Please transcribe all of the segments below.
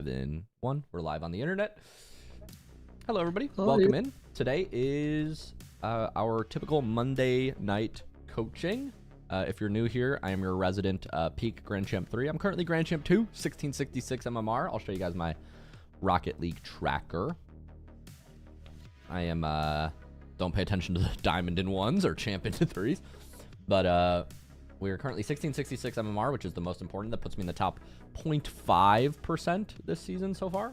Then one, we're live on the internet. Hello, everybody. Hi. Welcome in. Today is our typical Monday night coaching. If you're new here, I am your resident Peak Grand Champ 3. I'm currently Grand Champ 2, 1666 MMR. I'll show you guys my Rocket League tracker. I am, don't pay attention to the Diamond in 1s or Champ into 3s. But we are currently 1666 MMR, which is the most important. That puts me in the top 0.5% this season so far.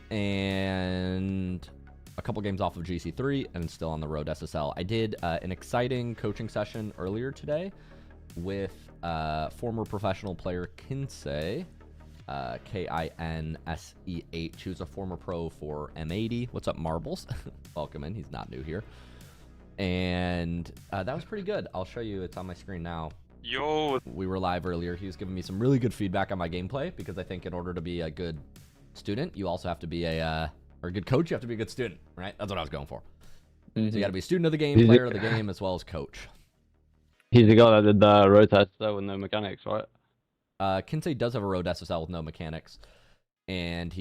And a couple games off of GC3 and still on the road to SSL. I did an exciting coaching session earlier today with former professional player Kinsey, Kinseh, who's a former pro for M80. What's up, Marbles? Welcome in. He's not new here. And that was pretty good. I'll show you. It's on my screen now. Yo. We were live earlier. He was giving me some really good feedback on my gameplay because I think in order to be a good student, you also have to be or a good coach, you have to be a good student, right? That's what I was going for. So you got to be a student of the game, player of the game, as well as coach. He's the guy that did the road test though with no mechanics, right? Kinsey does have a road SSL with no mechanics, and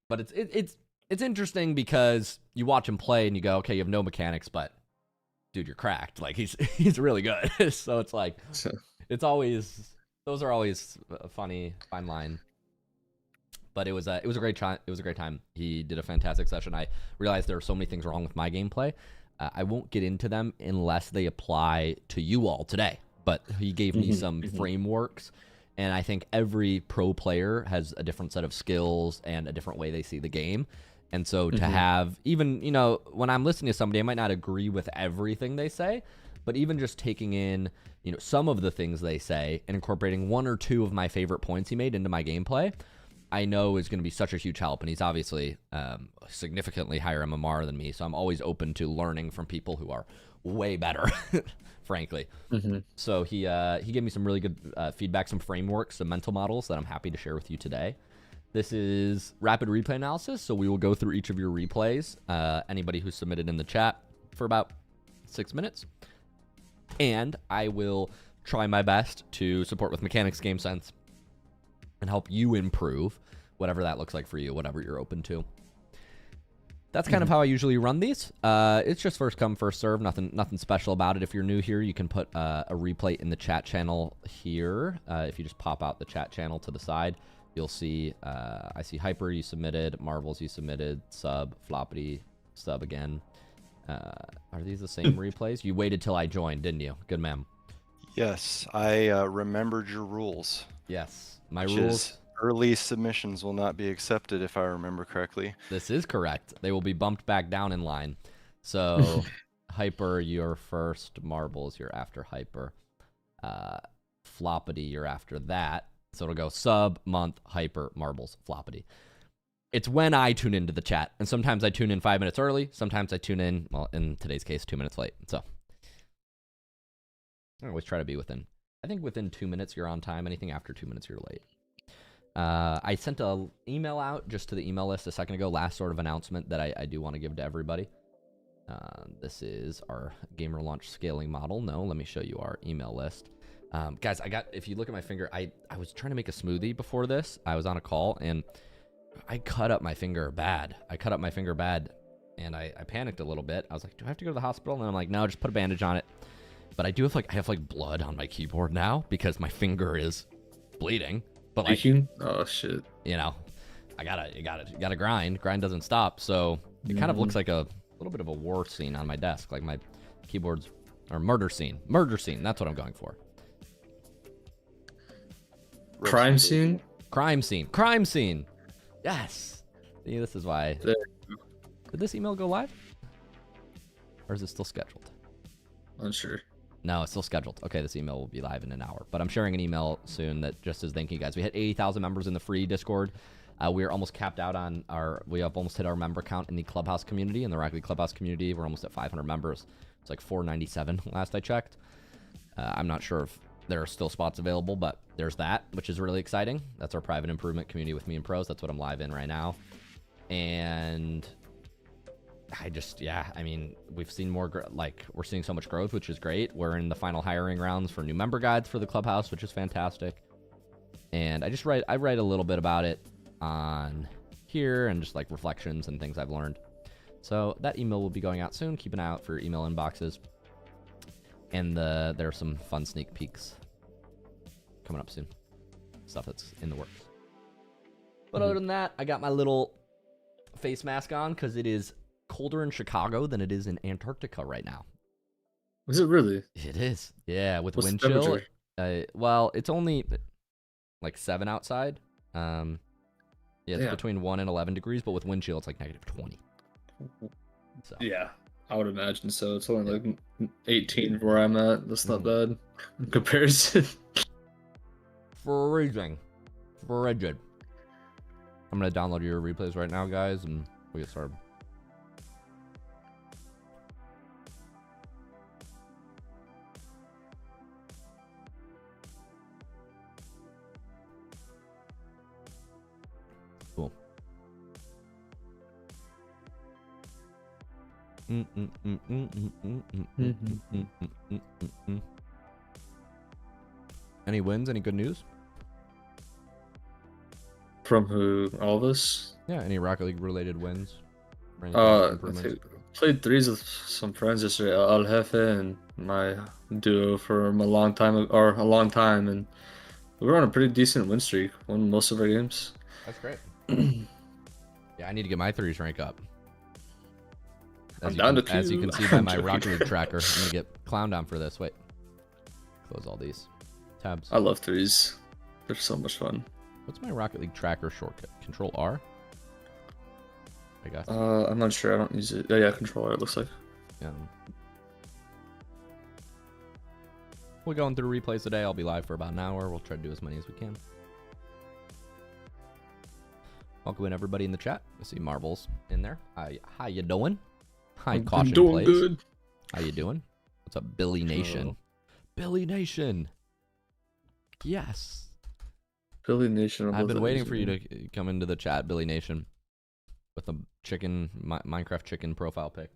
but it's interesting because you watch him play and you go, okay, you have no mechanics, but dude, you're cracked. Like he's really good. So it's like those are always a funny fine line. But it was a great time. It was a great time. He did a fantastic session. I realized there are so many things wrong with my gameplay. I won't get into them unless they apply to you all today. But he gave me some frameworks, and I think every pro player has a different set of skills and a different way they see the game. And so to have, even, when I'm listening to somebody, I might not agree with everything they say, but even just taking in, some of the things they say and incorporating one or two of my favorite points he made into my gameplay, I know is going to be such a huge help. And he's obviously significantly higher MMR than me, so I'm always open to learning from people who are way better, frankly. So he gave me some really good feedback, some frameworks, some mental models that I'm happy to share with you today. This is rapid replay analysis, so we will go through each of your replays, anybody who submitted in the chat, for about 6 minutes. And I will try my best to support with mechanics, game sense, and help you improve, whatever that looks like for you, whatever you're open to. That's kind of how I usually run these. It's just first come, first serve, nothing special about it. If you're new here, you can put a replay in the chat channel here. If you just pop out the chat channel to the side, you'll see, I see Hyper, you submitted, Marbles, you submitted, sub, Flippity, sub again. Are these the same replays? You waited till I joined, didn't you? Good, ma'am. Yes, I remembered your rules. Yes, my Which rules. Is early submissions will not be accepted if I remember correctly. This is correct. They will be bumped back down in line. So, Hyper, you're first. Marbles, you're after Hyper. Flippity, you're after that. So it'll go sub, month, Hyper, Marbles, Flippity. It's when I tune into the chat. And sometimes I tune in 5 minutes early. Sometimes I tune in, well, in today's case, 2 minutes late. So I always try to be within 2 minutes, you're on time. Anything after 2 minutes, you're late. I sent an email out just to the email list a second ago. Last sort of announcement that I do want to give to everybody. This is our gamer launch scaling model. No, let me show you our email list. Guys, if you look at my finger, I was trying to make a smoothie before this. I was on a call and I cut up my finger bad. And I panicked a little bit. I was like, do I have to go to the hospital? And I'm like, no, just put a bandage on it. But I have blood on my keyboard now because my finger is bleeding. But like, oh shit. You gotta grind. Grind doesn't stop. So it kind of looks like a little bit of a war scene on my desk. Like my keyboard's, or murder scene. That's what I'm going for. Crime scene. Yes. See, this is why. There. Did this email go live? Or is it still scheduled? Unsure. No, it's still scheduled. Okay, this email will be live in an hour. But I'm sharing an email soon that just says thank you guys. We hit 80,000 members in the free Discord. We're almost capped out on we have almost hit our member count in the Clubhouse community, in the Rocket League Clubhouse community. We're almost at 500 members. It's like 497 last I checked. I'm not sure if there are still spots available, but there's that, which is really exciting. That's our private improvement community with me and pros. That's what I'm live in right now. And we've seen more, we're seeing so much growth, which is great. We're in the final hiring rounds for new member guides for the Clubhouse, which is fantastic. And I write a little bit about it on here and just like reflections and things I've learned. So that email will be going out soon. Keep an eye out for email inboxes. And there are some fun sneak peeks coming up soon. Stuff that's in the works. But other than that, I got my little face mask on because it is colder in Chicago than it is in Antarctica right now. Is it really? It is. Yeah, with What's wind the chill. temperature? Well, it's only like 7 outside. Yeah, it's Yeah. between 1 and 11 degrees, but with wind chill, it's like negative 20. So. Yeah, I would imagine so. It's only like 18 where I'm at. That's not bad in comparison. Freezing. Frigid. I'm going to download your replays right now, guys, and we get started. Cool. Any wins? Any good news? From who? All of us? Yeah, any Rocket League related wins? Or any I improvements? played threes with some friends yesterday, Al Hefe and my duo from a long time, and we were on a pretty decent win streak. Won most of our games. That's great. Yeah, I need to get my threes rank up. I'm down to 2. As you can see by I'm my joking. Rocket League tracker, I'm gonna get clowned on for this. Wait, close all these tabs. I love threes. They're so much fun. What's my Rocket League tracker shortcut? Control R. I guess. I'm not sure. I don't use it. Oh, yeah, controller. It looks like. Yeah. We're going through replays today. I'll be live for about an hour. We'll try to do as many as we can. Welcome in everybody in the chat. I see Marbles in there. Hi, how you doing? Hi, Caution doing Plays. good. How you doing? What's up, Billy Nation? Billy Nation. Yes. Billy Nation. I've been waiting for you to come into the chat, Billy Nation, with a chicken Minecraft chicken profile pic.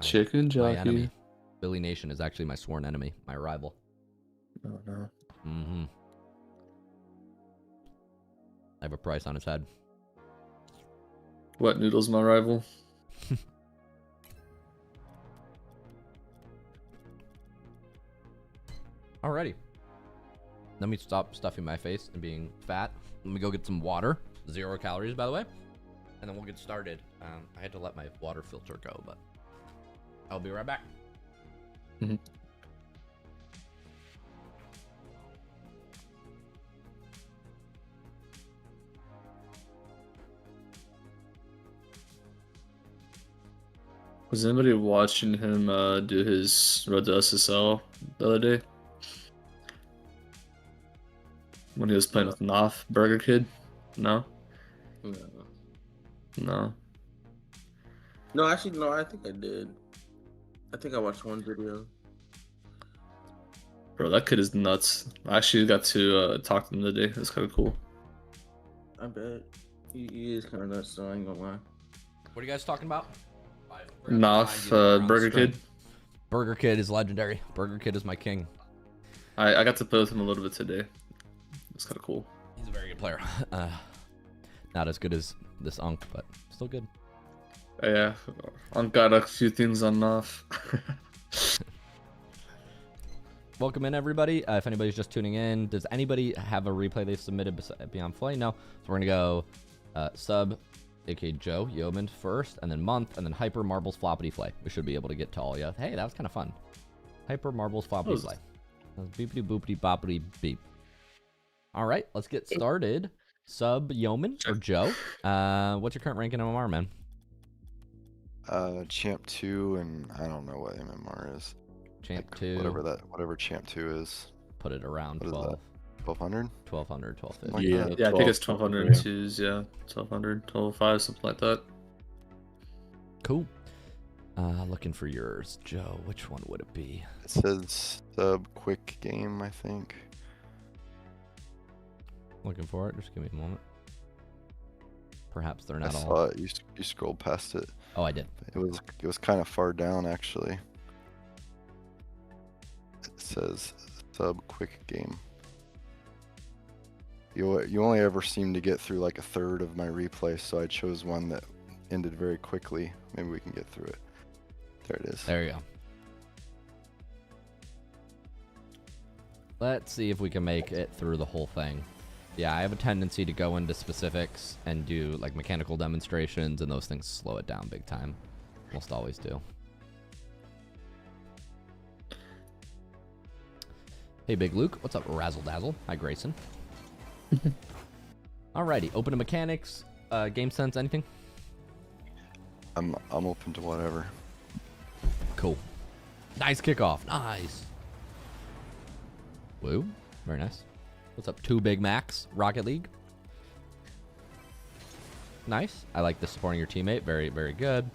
Chicken My jockey. enemy. Billy Nation is actually my sworn enemy, my rival. Oh no. Mm-hmm. I have a price on his head. Wet Noodle's my rival. Alrighty. Let me stop stuffing my face and being fat. Let me go get some water. 0 calories, by the way. And then we'll get started. I had to let my water filter go, but I'll be right back. Mm-hmm. Was anybody watching him do his road to SSL the other day? When he was playing with Knopf, Burger Kid? No? No. No. No, actually, no, I think I did. I think I watched one video. Bro, that kid is nuts. I actually got to talk to him today. That's kind of cool. I bet. He is kind of nuts, so I ain't gonna lie. What are you guys talking about? Knopf, Burger Kid. Burger Kid is legendary. Burger Kid is my king. I got to play with him a little bit today. It's kind of cool. He's a very good player. Not as good as this Unk, but still good. Yeah, I've got a few things on Knopf. Welcome in, everybody. If anybody's just tuning in, does anybody have a replay they've submitted beyond Flay? No. So we're going to go Sub, aka Joe, Yeoman first, and then Month, and then Hyper, Marbles, Floppity, Flay. We should be able to get to all you. Hey, that was kind of fun. Hyper, Marbles, Floppity, Flay. Beepity, boopity, boppity, beep. All right, let's get started. Sub, Yeoman, or Joe. What's your current rank in MMR, man? Champ 2, and I don't know what MMR is. Champ Like, 2. Whatever Champ 2 is. Put it around What is 12. that? 1200? 1200, 1250. Like Yeah, that? yeah, I think it's 12, 1200 twos, yeah. 1200, 1205, something like that. Cool. Looking for yours, Joe. Which one would it be? It says sub quick game, I think. Looking for it. Just give me a moment. Perhaps they're I not saw all. it. You scrolled past it. Oh, I did. It was kind of far down actually. It says sub quick game. You only ever seem to get through like a third of my replay, so I chose one that ended very quickly. Maybe we can get through it. There it is. There you go. Let's see if we can make it through the whole thing. Yeah, I have a tendency to go into specifics and do like mechanical demonstrations, and those things slow it down big time. Almost always do. Hey, Big Luke. What's up, Razzle Dazzle? Hi, Grayson. Alrighty, open to mechanics, game sense, anything? I'm open to whatever. Cool. Nice kickoff. Nice. Woo. Very nice. What's up, 2 Big Macs, Rocket League? Nice. I like this supporting your teammate. Very, very good.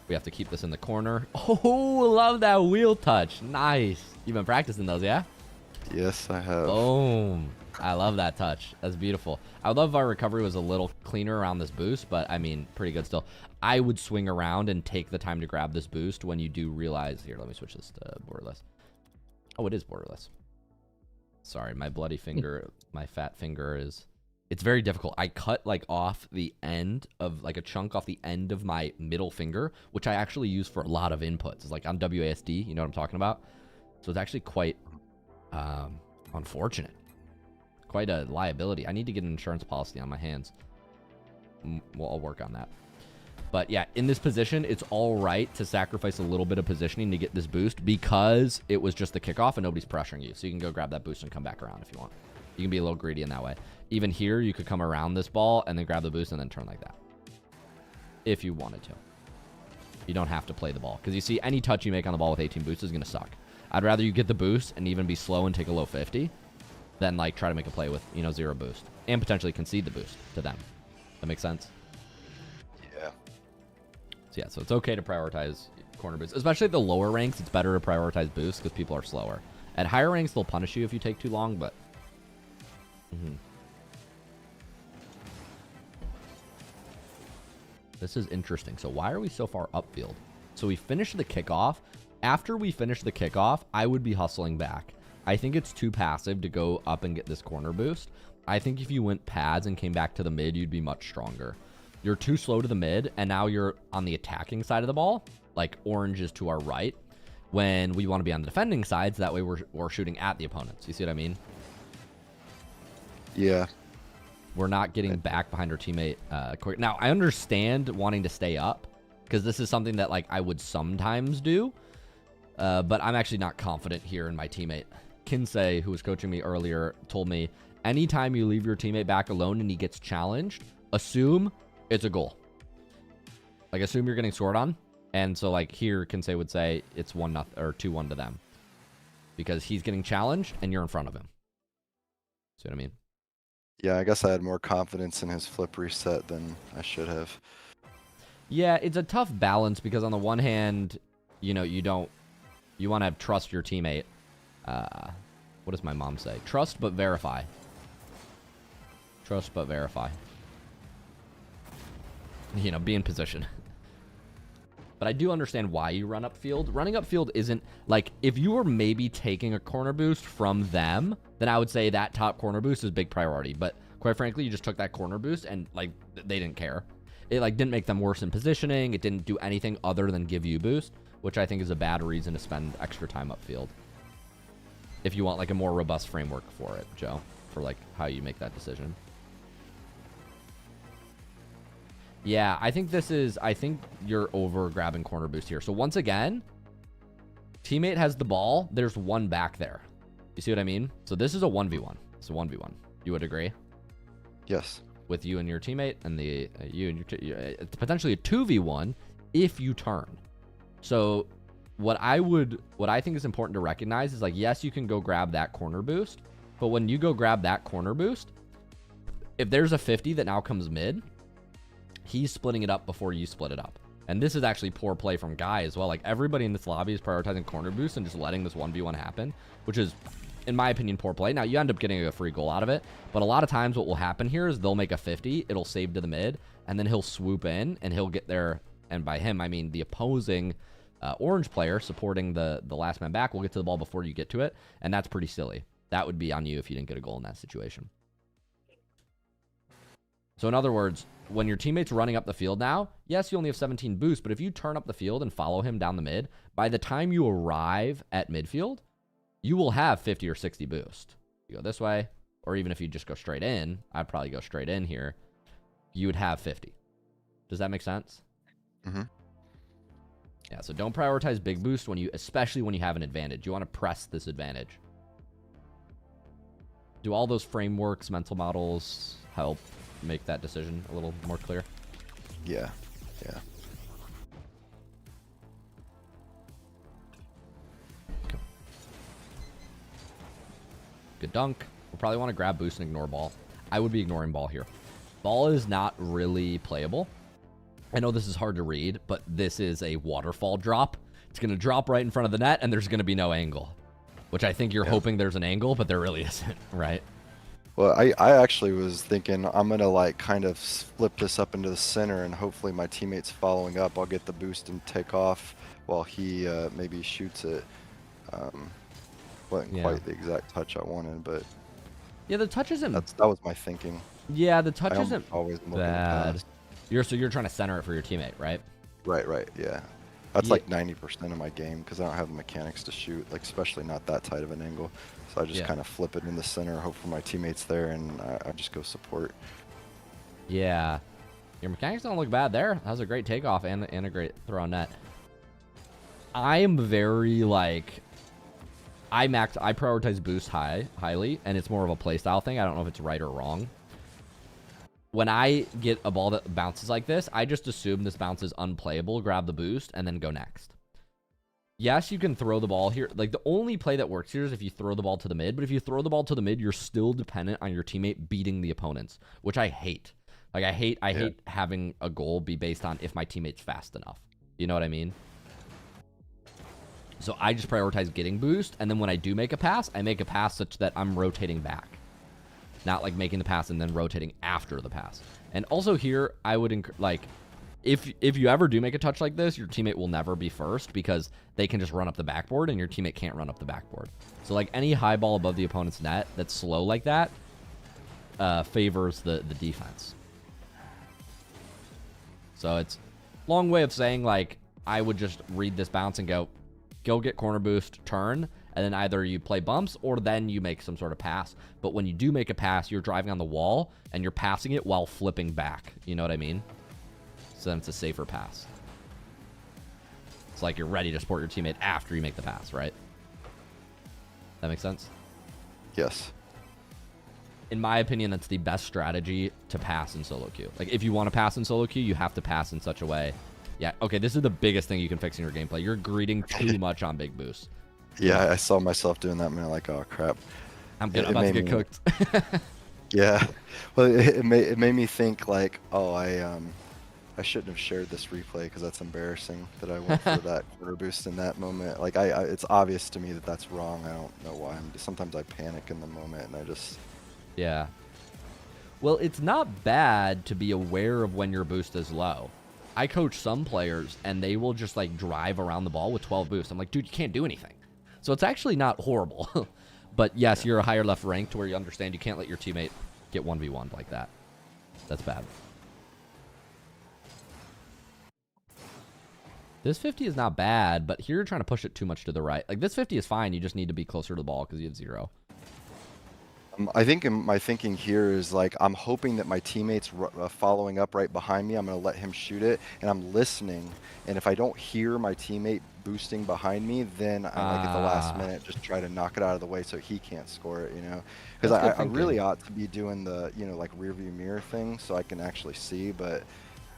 We have to keep this in the corner. Oh, love that wheel touch. Nice. You've been practicing those, yeah? Yes, I have. Boom. I love that touch. That's beautiful. I would love if our recovery was a little cleaner around this boost, but I mean, pretty good still. I would swing around and take the time to grab this boost when you do realize... Here, let me switch this to borderless. Oh, it is borderless. Sorry, my bloody finger, my fat finger is... It's very difficult. I cut like off the end of like a chunk off the end of my middle finger, which I actually use for a lot of inputs. It's like on WASD, you know what I'm talking about? So it's actually quite unfortunate. Quite a liability. I need to get an insurance policy on my hands. Well, I'll work on that. But yeah, in this position, it's all right to sacrifice a little bit of positioning to get this boost because it was just the kickoff and nobody's pressuring you. So you can go grab that boost and come back around if you want. You can be a little greedy in that way. Even here, you could come around this ball and then grab the boost and then turn like that. If you wanted to. You don't have to play the ball. Because you see, any touch you make on the ball with 18 boost is going to suck. I'd rather you get the boost and even be slow and take a low 50 than like try to make a play with, you know, 0 boost. And potentially concede the boost to them. That makes sense? Yeah. So yeah, so it's okay to prioritize corner boosts. Especially at the lower ranks, it's better to prioritize boosts because people are slower. At higher ranks, they'll punish you if you take too long, but... This is interesting. So why are we so far upfield? So we finished the kickoff. After we finish the kickoff, I would be hustling back. I think it's too passive to go up and get this corner boost. I think if you went pads and came back to the mid, you'd be much stronger. You're too slow to the mid, and now you're on the attacking side of the ball. Like orange is to our right, when we want to be on the defending side, so that way we're shooting at the opponents. You see what I mean? Yeah. We're not getting back behind our teammate quick. Now, I understand wanting to stay up, because this is something that like I would sometimes do, but I'm actually not confident here in my teammate. Kinsey, who was coaching me earlier, told me, anytime you leave your teammate back alone and he gets challenged, assume it's a goal. Like, assume you're getting scored on. And so, like, here, Kinsey would say it's 1-0 or 2-1 to them. Because he's getting challenged and you're in front of him. See what I mean? Yeah, I guess I had more confidence in his flip reset than I should have. Yeah, it's a tough balance because on the one hand, you know, you want to trust your teammate. What does my mom say? Trust but verify. Trust but verify. You know, be in position. But I do understand why you run upfield. Running upfield isn't like, if you were maybe taking a corner boost from them, then I would say that top corner boost is big priority. But quite frankly, you just took that corner boost and like they didn't care. It like didn't make them worse in positioning. It didn't do anything other than give you boost, which I think is a bad reason to spend extra time upfield. If you want like a more robust framework for it, Joe, for like how you make that decision. Yeah, I think you're over grabbing corner boost here. So once again, teammate has the ball. There's one back there. You see what I mean? So this is a 1v1. It's a 1v1. You would agree? Yes. With you and your teammate and the you and your it's potentially a 2v1 if you turn. So what I think is important to recognize is like, yes, you can go grab that corner boost, but when you go grab that corner boost, if there's a 50 that now comes mid, he's splitting it up before you split it up. And this is actually poor play from Guy as well. Like, everybody in this lobby is prioritizing corner boost and just letting this 1v1 happen, which is, in my opinion, poor play. Now, you end up getting a free goal out of it, but a lot of times what will happen here is they'll make a 50, it'll save to the mid, and then he'll swoop in, and he'll get there, and by him, I mean the opposing orange player supporting the last man back will get to the ball before you get to it, and that's pretty silly. That would be on you if you didn't get a goal in that situation. So in other words, when your teammate's running up the field now, yes, you only have 17 boosts, but if you turn up the field and follow him down the mid, by the time you arrive at midfield, you will have 50 or 60 boost. You go this way, or even if you just go straight in, I'd probably go straight in here, you would have 50. Does that make sense? Mm-hmm. Yeah, so don't prioritize big boost especially when you have an advantage. You want to press this advantage. Do all those frameworks, mental models help make that decision a little more clear? Yeah. Yeah. Okay. Good dunk. We'll probably want to grab boost and ignore ball. I would be ignoring ball here. Ball is not really playable. I know this is hard to read, but this is a waterfall drop. It's going to drop right in front of the net, and there's going to be no angle. Which I think you're hoping there's an angle, but there really isn't, right? Well, I actually was thinking I'm going to like kind of flip this up into the center, and hopefully my teammate's following up. I'll get the boost and take off while he maybe shoots it. Wasn't quite the exact touch I wanted, but yeah, the touch isn't... that was my thinking. Yeah, the touch isn't always bad. You're trying to center it for your teammate, right? Right, yeah. That's like 90% of my game because I don't have the mechanics to shoot, like especially not that tight of an angle. So I just kind of flip it in the center, hope for my teammates there, and I just go support. Yeah. Your mechanics don't look bad there. That was a great takeoff and a great throw on net. I am very like... I prioritize boost highly, and it's more of a playstyle thing. I don't know if it's right or wrong. When I get a ball that bounces like this, I just assume this bounce is unplayable, grab the boost, and then go next. Yes, you can throw the ball here. Like, the only play that works here is if you throw the ball to the mid, but if you throw the ball to the mid, you're still dependent on your teammate beating the opponents, which I hate. Like, I hate having a goal be based on if my teammate's fast enough. You know what I mean? So I just prioritize getting boost, and then when I do make a pass, I make a pass such that I'm rotating back. Not like making the pass and then rotating after the pass. And also here, I would if you ever do make a touch like this, your teammate will never be first because they can just run up the backboard and your teammate can't run up the backboard. So like any high ball above the opponent's net that's slow like that favors the defense. So it's a long way of saying like I would just read this bounce and go get corner boost, turn, and then either you play bumps or then you make some sort of pass. But when you do make a pass, you're driving on the wall and you're passing it while flipping back. You know what I mean? So then it's a safer pass. It's like you're ready to support your teammate after you make the pass, right? That makes sense? Yes. In my opinion, that's the best strategy to pass in solo queue. Like, if you want to pass in solo queue, you have to pass in such a way. Yeah, okay, this is the biggest thing you can fix in your gameplay. You're greeting too much on big boosts. Yeah, I saw myself doing that, man. Like, oh crap. I'm about to get cooked. Yeah. Well, it made me think like, oh, I shouldn't have shared this replay because that's embarrassing that I went for that quarter boost in that moment. Like, it's obvious to me that that's wrong. I don't know why. Sometimes I panic in the moment and I just. Yeah. Well, it's not bad to be aware of when your boost is low. I coach some players and they will just like drive around the ball with 12 boosts. I'm like, dude, you can't do anything. So it's actually not horrible. But yes, you're a higher left rank to where you understand you can't let your teammate get 1v1'd like that. That's bad. This 50 is not bad, but here you're trying to push it too much to the right. Like, this 50 is fine. You just need to be closer to the ball because you have 0. I think my thinking here is like I'm hoping that my teammate's following up right behind me. I'm going to let him shoot it, and I'm listening. And if I don't hear my teammate boosting behind me, then I like at the last minute just try to knock it out of the way so he can't score it, you know? Because I really ought to be doing the, you know, like rear view mirror thing so I can actually see, but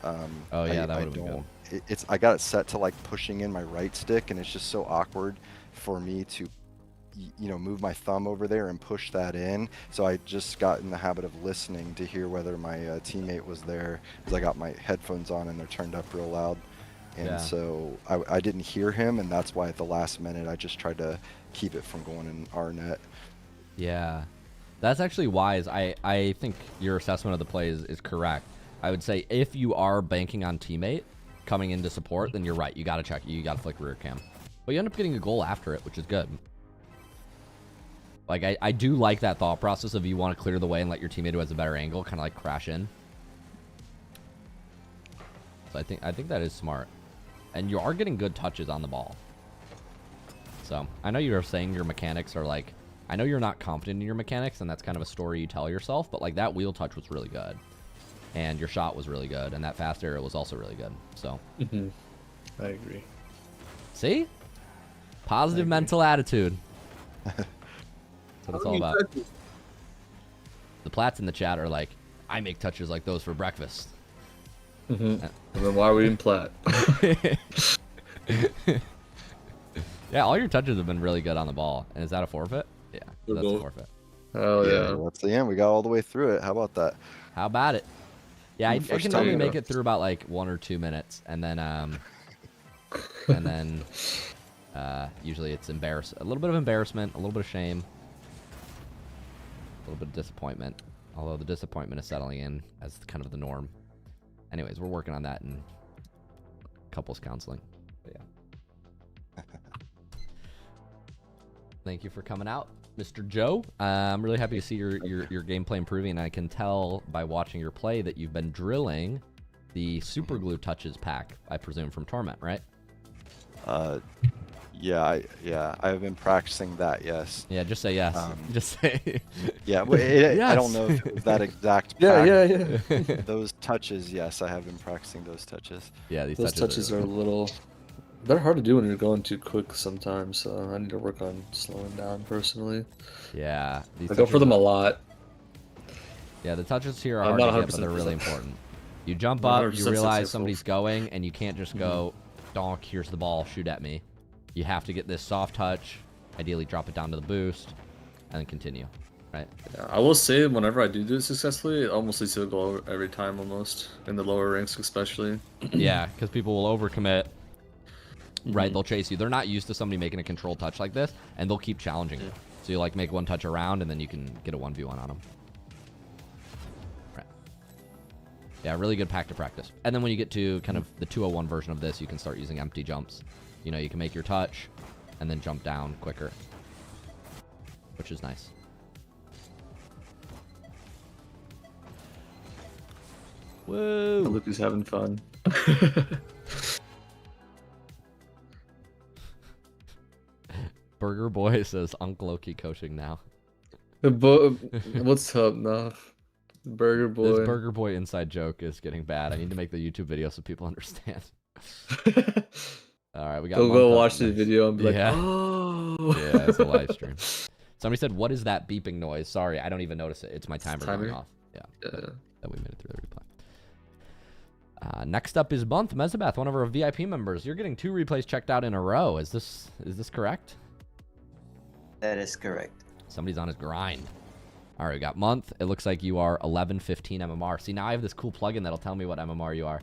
oh yeah, that I would have been good. I got it set to like pushing in my right stick, and it's just so awkward for me to, you know, move my thumb over there and push that in. So I just got in the habit of listening to hear whether my teammate was there, because I got my headphones on and they're turned up real loud. And so I didn't hear him, and that's why at the last minute I just tried to keep it from going in our net. Yeah, that's actually wise. I think your assessment of the play is correct. I would say if you are banking on teammate coming in to support, then you're right. You got to check. You got to flick rear cam. But you end up getting a goal after it, which is good. Like, I do like that thought process of you want to clear the way and let your teammate who has a better angle kind of like crash in. So I think that is smart. And you are getting good touches on the ball. So I know you're saying your mechanics are like, I know you're not confident in your mechanics, and that's kind of a story you tell yourself, but like that wheel touch was really good. And your shot was really good, and that fast air was also really good. So I agree. see? Positive mental attitude. That's what it's all about. The plats in the chat are like, I make touches like those for breakfast. And then why are we in plat? Yeah, all your touches have been really good on the ball. And is that a forfeit? Yeah, that's a forfeit. Oh yeah. That's the end. We got all the way through it. How about that? How about it? Yeah, I First can time only you make go. it through about like 1 or 2 minutes, and then usually it's a little bit of embarrassment, a little bit of shame, a little bit of disappointment. Although the disappointment is settling in as kind of the norm. Anyways, we're working on that in couples counseling. But yeah. Thank you for coming out, Mr. Joe. I'm really happy to see your gameplay improving, and I can tell by watching your play that you've been drilling the super glue touches pack, I presume, from Torment, right? Yeah, I've been practicing that. Yes. Yeah, just say yes. Just say. Yeah, but I don't know if it was that exact. Yeah. Those touches, yes, I have been practicing those touches. Yeah, these Those touches are a little. They're hard to do when you're going too quick sometimes. So I need to work on slowing down personally. Yeah, I go for them a lot. Yeah, the touches here are I'm hard not to get, but they're really 100% important. You jump I'm up, 100% you realize successful. somebody's going, and you can't just go, donk, here's the ball, shoot at me. You have to get this soft touch, ideally drop it down to the boost, and then continue, right? Yeah, I will say, whenever I do it successfully, it almost leads to a goal every time, almost in the lower ranks, especially. Yeah, because people will overcommit. Right, they'll chase you. They're not used to somebody making a controlled touch like this, and they'll keep challenging you. So you like make one touch around, and then you can get a 1v1 on them. Right. Yeah, really good pack to practice. And then when you get to kind of the 201 version of this, you can start using empty jumps. You know, you can make your touch, and then jump down quicker, which is nice. Whoa! Luke is having fun. Burger Boy says Uncle Loki coaching now. What's up, nah? Burger Boy. This Burger Boy inside joke is getting bad. I need to make the YouTube video so people understand. All right, we got. They'll Month go up watch the next. video and be Yeah. like, oh. Yeah, it's a live stream. Somebody said, "What is that beeping noise?" Sorry, I don't even notice it. It's my timer going off. Yeah. That we made it through the replay. Next up is Month Mezabeth, one of our VIP members. You're getting 2 replays checked out in a row. Is this correct? That is correct. Somebody's on his grind. All right, we got Month. It looks like you are 1115 MMR. See, now I have this cool plugin that'll tell me what MMR you are.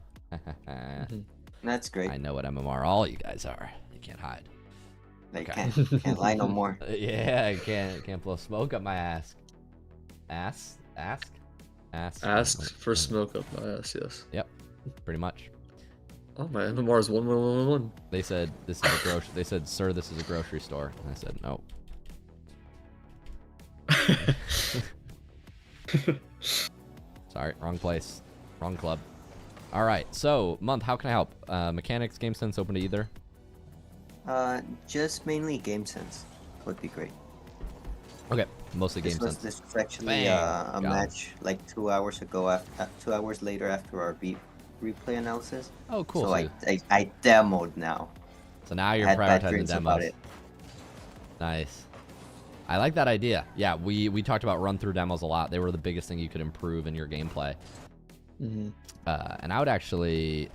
That's great. I know what MMR all you guys are. You can't hide. They Okay. can't lie no more. Yeah, I can't blow smoke up my ass. Ask for smoke up my ass, yes. Yep, pretty much. Oh, my MMR is 1111. They said this is a grocery. They said, "Sir, this is a grocery store." And I said, "No." Sorry, wrong place, wrong club. All right, so Month, how can I help? Mechanics, game sense, open to either. Just mainly game sense would be great. Okay, mostly game sense. This was actually Bang. a Got match like 2 hours ago. 2 hours later after our replay analysis. Oh, cool. So I demoed now. So now you're had bad prioritizing dreams about demos. it. Nice. I like that idea. Yeah, we talked about run-through demos a lot. They were the biggest thing you could improve in your gameplay. And I would actually,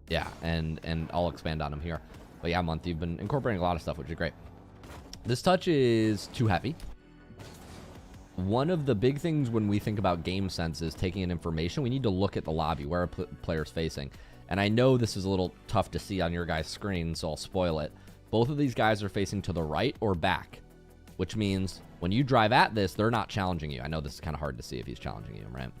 yeah, and I'll expand on them here. But yeah, Month, you've been incorporating a lot of stuff, which is great. This touch is too heavy. One of the big things when we think about game sense is taking in information. We need to look at the lobby, where a player's facing. And I know this is a little tough to see on your guys' screen, so I'll spoil it. Both of these guys are facing to the right or back, which means when you drive at this, they're not challenging you. I know this is kind of hard to see if he's challenging you, right?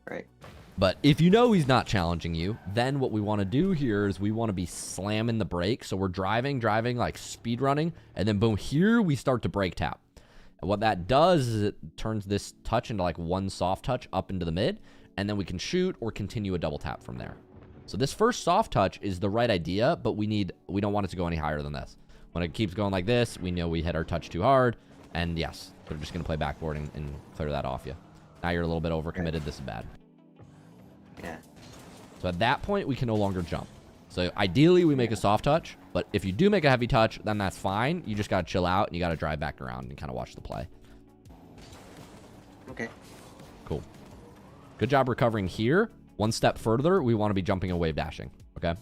Right. But if you know he's not challenging you, then what we want to do here is we want to be slamming the brake. So we're driving, like speed running, and then boom, here we start to brake tap. And what that does is it turns this touch into like one soft touch up into the mid, and then we can shoot or continue a double tap from there. So this first soft touch is the right idea, but we don't want it to go any higher than this. When it keeps going like this, we know we hit our touch too hard, and yes, they're just going to play backboard and clear that off you. Now you're a little bit overcommitted. This is bad. Yeah. So at that point, we can no longer jump. So ideally, we make a soft touch, but if you do make a heavy touch, then that's fine. You just got to chill out, and you got to drive back around and kind of watch the play. Okay. Cool. Good job recovering here. One step further, we want to be jumping and wave dashing, okay?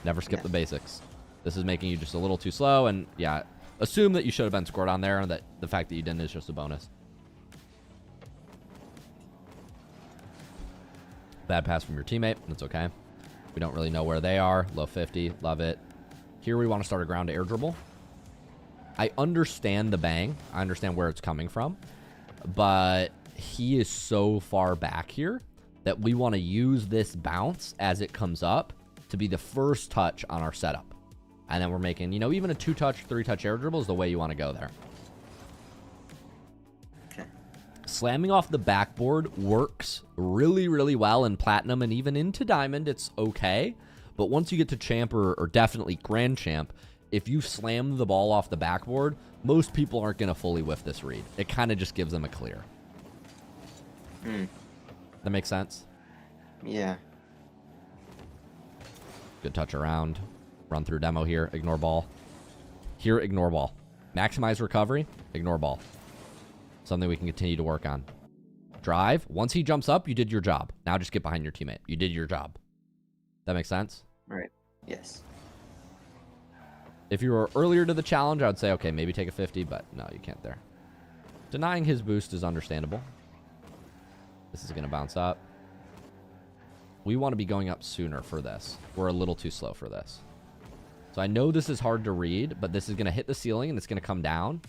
Never skip the basics. This is making you just a little too slow, and yeah, assume that you should have been scored on there, and that the fact that you didn't is just a bonus. Bad pass from your teammate. That's okay. We don't really know where they are. Low 50. Love it. Here we want to start a ground to air dribble. I understand the bang. I understand where it's coming from. But he is so far back here that we want to use this bounce as it comes up to be the first touch on our setup. And then we're making, you know, even a 2-touch, 3-touch air dribble is the way you want to go there. Okay. Slamming off the backboard works really, really well in Platinum, and even into Diamond, it's okay. But once you get to Champ or definitely Grand Champ, if you slam the ball off the backboard, most people aren't going to fully whiff this read. It kind of just gives them a clear. That makes sense? Yeah. Good touch around. Run through demo here. Ignore ball. Here, ignore ball. Maximize recovery. Ignore ball. Something we can continue to work on. Drive. Once he jumps up, you did your job. Now just get behind your teammate. You did your job. That makes sense? Right. Yes. If you were earlier to the challenge, I would say, okay, maybe take a 50, but no, you can't there. Denying his boost is understandable. This is going to bounce up. We want to be going up sooner for this. We're a little too slow for this. So I know this is hard to read, but this is going to hit the ceiling and it's going to come down.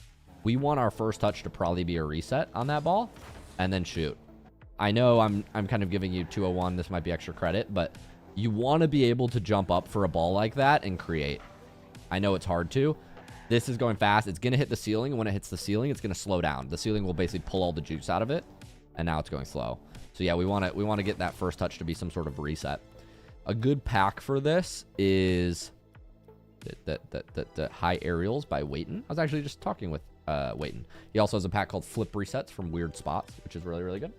We want our first touch to probably be a reset on that ball and then shoot. I know I'm kind of giving you 201. This might be extra credit, but you want to be able to jump up for a ball like that and create. I know it's hard to. This is going fast. It's going to hit the ceiling. And when it hits the ceiling, it's going to slow down. The ceiling will basically pull all the juice out of it. And now it's going slow. So yeah, we want to get that first touch to be some sort of reset. A good pack for this is the High Aerials by Waiton. I was actually just talking with Waiton. He also has a pack called Flip Resets from Weird Spots, which is really, really good.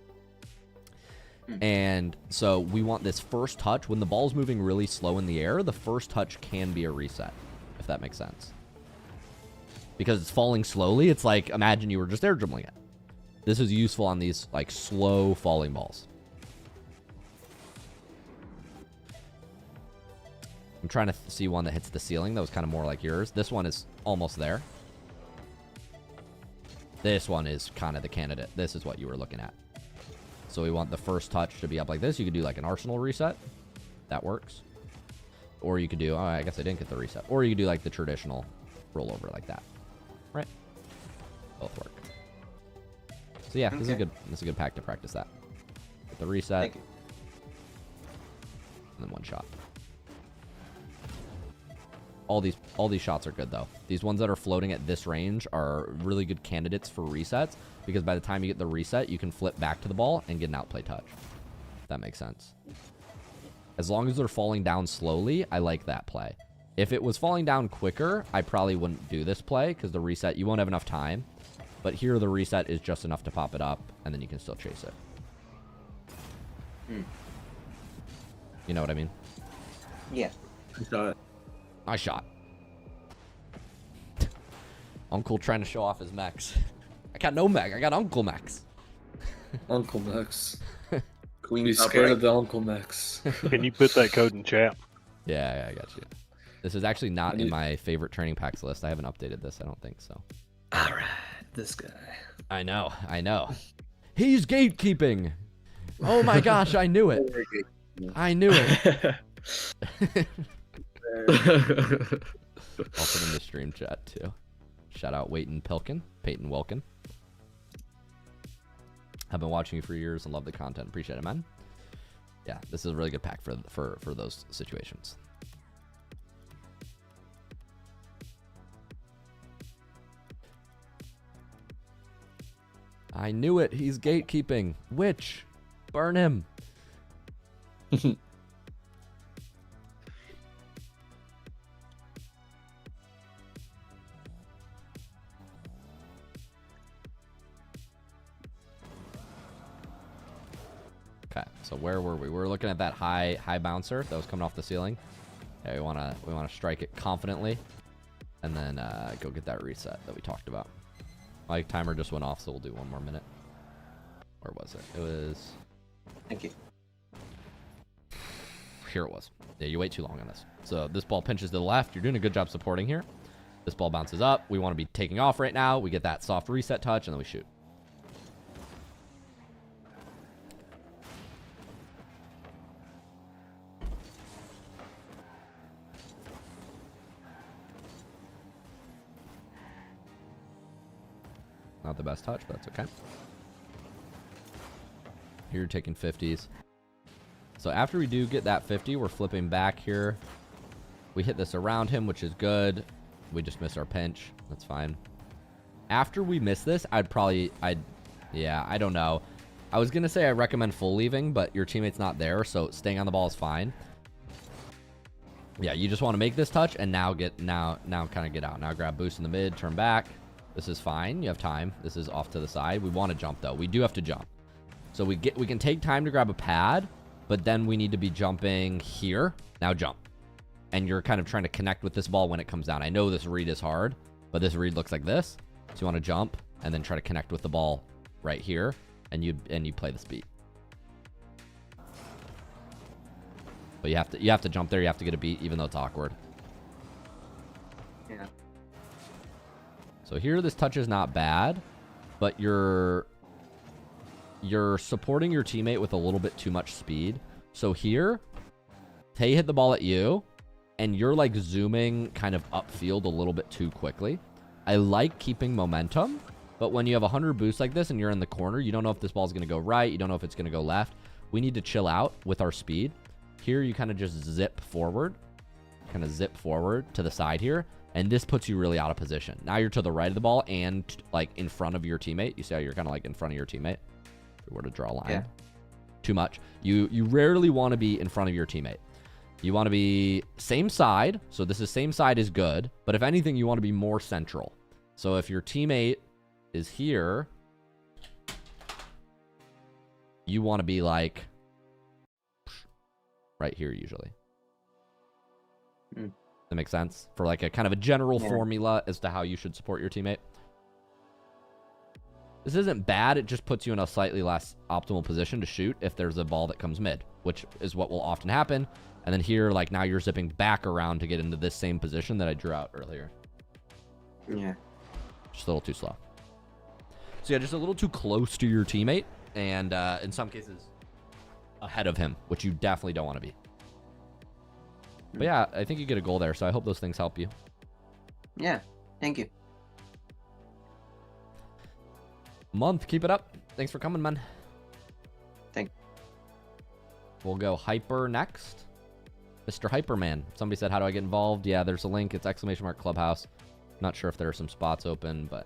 And so we want this first touch. When the ball's moving really slow in the air, the first touch can be a reset, if that makes sense. Because it's falling slowly. It's like, imagine you were just air dribbling it. This is useful on these like slow falling balls. I'm trying to see one that hits the ceiling that was kind of more like yours. This one is almost there. This one is kind of the candidate. This is what you were looking at. So we want the first touch to be up like this. You could do like an Arsenal reset. That works. Or you could do, oh, I guess I didn't get the reset. Or you could do like the traditional rollover like that. Right? Both work. So yeah, this is a good pack to practice that. Get the reset. Thank you. And then one shot. All these shots are good though. These ones that are floating at this range are really good candidates for resets, because by the time you get the reset, you can flip back to the ball and get an outplay touch. If that makes sense. As long as they're falling down slowly, I like that play. If it was falling down quicker, I probably wouldn't do this play, because the reset, you won't have enough time. But here the reset is just enough to pop it up, and then you can still chase it. You know what I mean? Yeah. I shot. Uncle trying to show off his mechs. I got no mech. I got Uncle mechs. Uncle Max. Queen Be top scared right. of the Uncle Max. Can you put that code in chat? Yeah, I got you. This is actually not in my favorite training packs list. I haven't updated this. I don't think so. All right, this guy. I know. He's gatekeeping. Oh my gosh, I knew it. I knew it. I'll put in the stream chat too. Shout out Peyton Wilkin. I've been watching you for years and love the content. Appreciate it, man. Yeah, this is a really good pack for those situations. I knew it. He's gatekeeping. Witch. Burn him. Okay, so where were we? We were looking at that high bouncer that was coming off the ceiling. Yeah, we wanna strike it confidently, and then go get that reset that we talked about. My timer just went off, so we'll do one more minute. Where was it? It was. Thank you. Here it was. Yeah, you wait too long on this. So this ball pinches to the left. You're doing a good job supporting here. This ball bounces up. We want to be taking off right now. We get that soft reset touch, and then we shoot. Not the best touch, but that's okay. Here you're taking 50s. So after we do get that 50, we're flipping back here. We hit this around him, which is good. We just missed our pinch. That's fine. After we miss this, yeah, I don't know. I was going to say I recommend full leaving, but your teammate's not there, so staying on the ball is fine. Yeah, you just want to make this touch and now kind of get out. Now grab boost in the mid, turn back. This is fine. You have time. This is off to the side. We want to jump, though. We do have to jump. So we can take time to grab a pad, but then we need to be jumping here. Now jump. And you're kind of trying to connect with this ball when it comes down. I know this read is hard, but this read looks like this. So you want to jump and then try to connect with the ball right here, and you play this beat. But you have to jump there. You have to get a beat, even though it's awkward. Yeah. So here, this touch is not bad, but you're supporting your teammate with a little bit too much speed. So here, Tay hit the ball at you, and you're like zooming kind of upfield a little bit too quickly. I like keeping momentum, but when you have 100 boosts like this and you're in the corner, you don't know if this ball's going to go right. You don't know if it's going to go left. We need to chill out with our speed. Here, you kind of just zip forward to the side here. And this puts you really out of position. Now you're to the right of the ball and like in front of your teammate. You see how you're kind of like in front of your teammate? If we were to draw a line. Yeah. Too much. You rarely want to be in front of your teammate. You want to be same side. So this is same side is good. But if anything, you want to be more central. So if your teammate is here, you want to be like right here usually. That makes sense for like a kind of a general formula as to how you should support your teammate. This isn't bad. It just puts you in a slightly less optimal position to shoot if there's a ball that comes mid, which is what will often happen. And then here, like now you're zipping back around to get into this same position that I drew out earlier. Yeah. Just a little too slow. So yeah, just a little too close to your teammate, and in some cases ahead of him, which you definitely don't want to be. But yeah, I think you get a goal there, so I hope those things help you. Yeah. Thank you. Month, keep it up. Thanks for coming, man. Thank. We'll go Hyper next. Mr. Hyperman. Somebody said, how do I get involved? Yeah, there's a link. It's !Clubhouse. Not sure if there are some spots open, but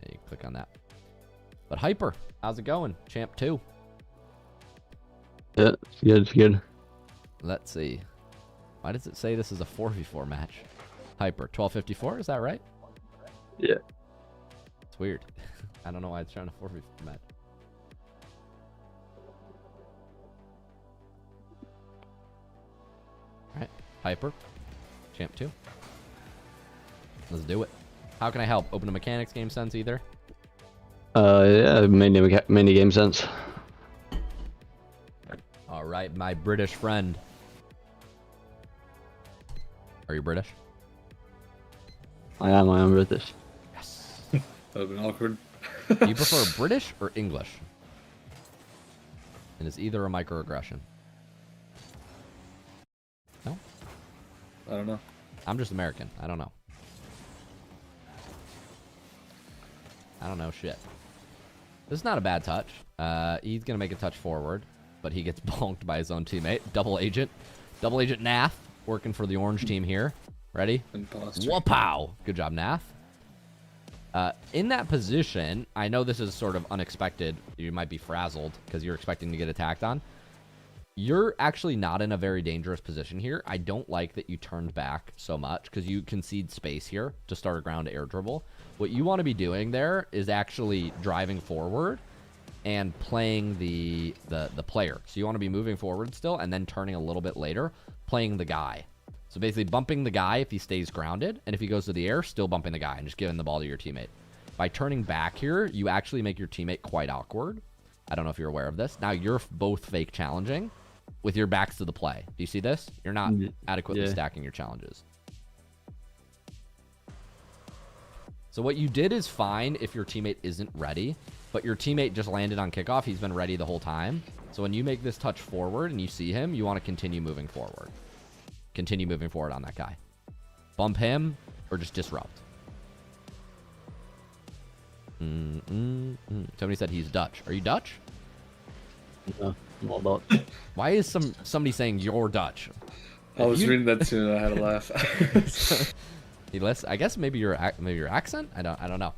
yeah, you click on that. But Hyper, how's it going? Champ 2. Yeah, it's good. It's good. Let's see. Why does it say this is a 4v4 match? Hyper, 1254, is that right? Yeah. It's weird. I don't know why it's trying to 4v4 match. Alright, Hyper, Champ 2. Let's do it. How can I help? Open a mechanics game sense either? Yeah, mainly game sense. Alright, my British friend. Are you British? I am British. Yes. That would have been awkward. Do you prefer British or English? And is either a microaggression? No? I don't know. I'm just American. I don't know. I don't know shit. This is not a bad touch. He's going to make a touch forward, but he gets bonked by his own teammate. Double agent Nath working for the orange team here. Ready? Imposter. Whoa-pow! Good job, Nath. In that position, I know this is sort of unexpected. You might be frazzled because you're expecting to get attacked on. You're actually not in a very dangerous position here. I don't like that you turned back so much because you concede space here to start a ground air dribble. What you want to be doing there is actually driving forward and playing the player. So you want to be moving forward still and then turning a little bit later, playing the guy. So basically bumping the guy if he stays grounded, and if he goes to the air, still bumping the guy and just giving the ball to your teammate. By turning back here, you actually make your teammate quite awkward. I don't know if you're aware of this. Now you're both fake challenging with your backs to the play. Do you see this? You're not adequately stacking your challenges. So what you did is fine if your teammate isn't ready, but your teammate just landed on kickoff. He's been ready the whole time. So when you make this touch forward and you see him, you want to continue moving forward. Continue moving forward on that guy. Bump him or just disrupt. Somebody said he's Dutch. Are you Dutch? No, I'm not Dutch. Why is somebody saying you're Dutch? I was reading that too, and I had to laugh. I guess maybe your accent. I don't know.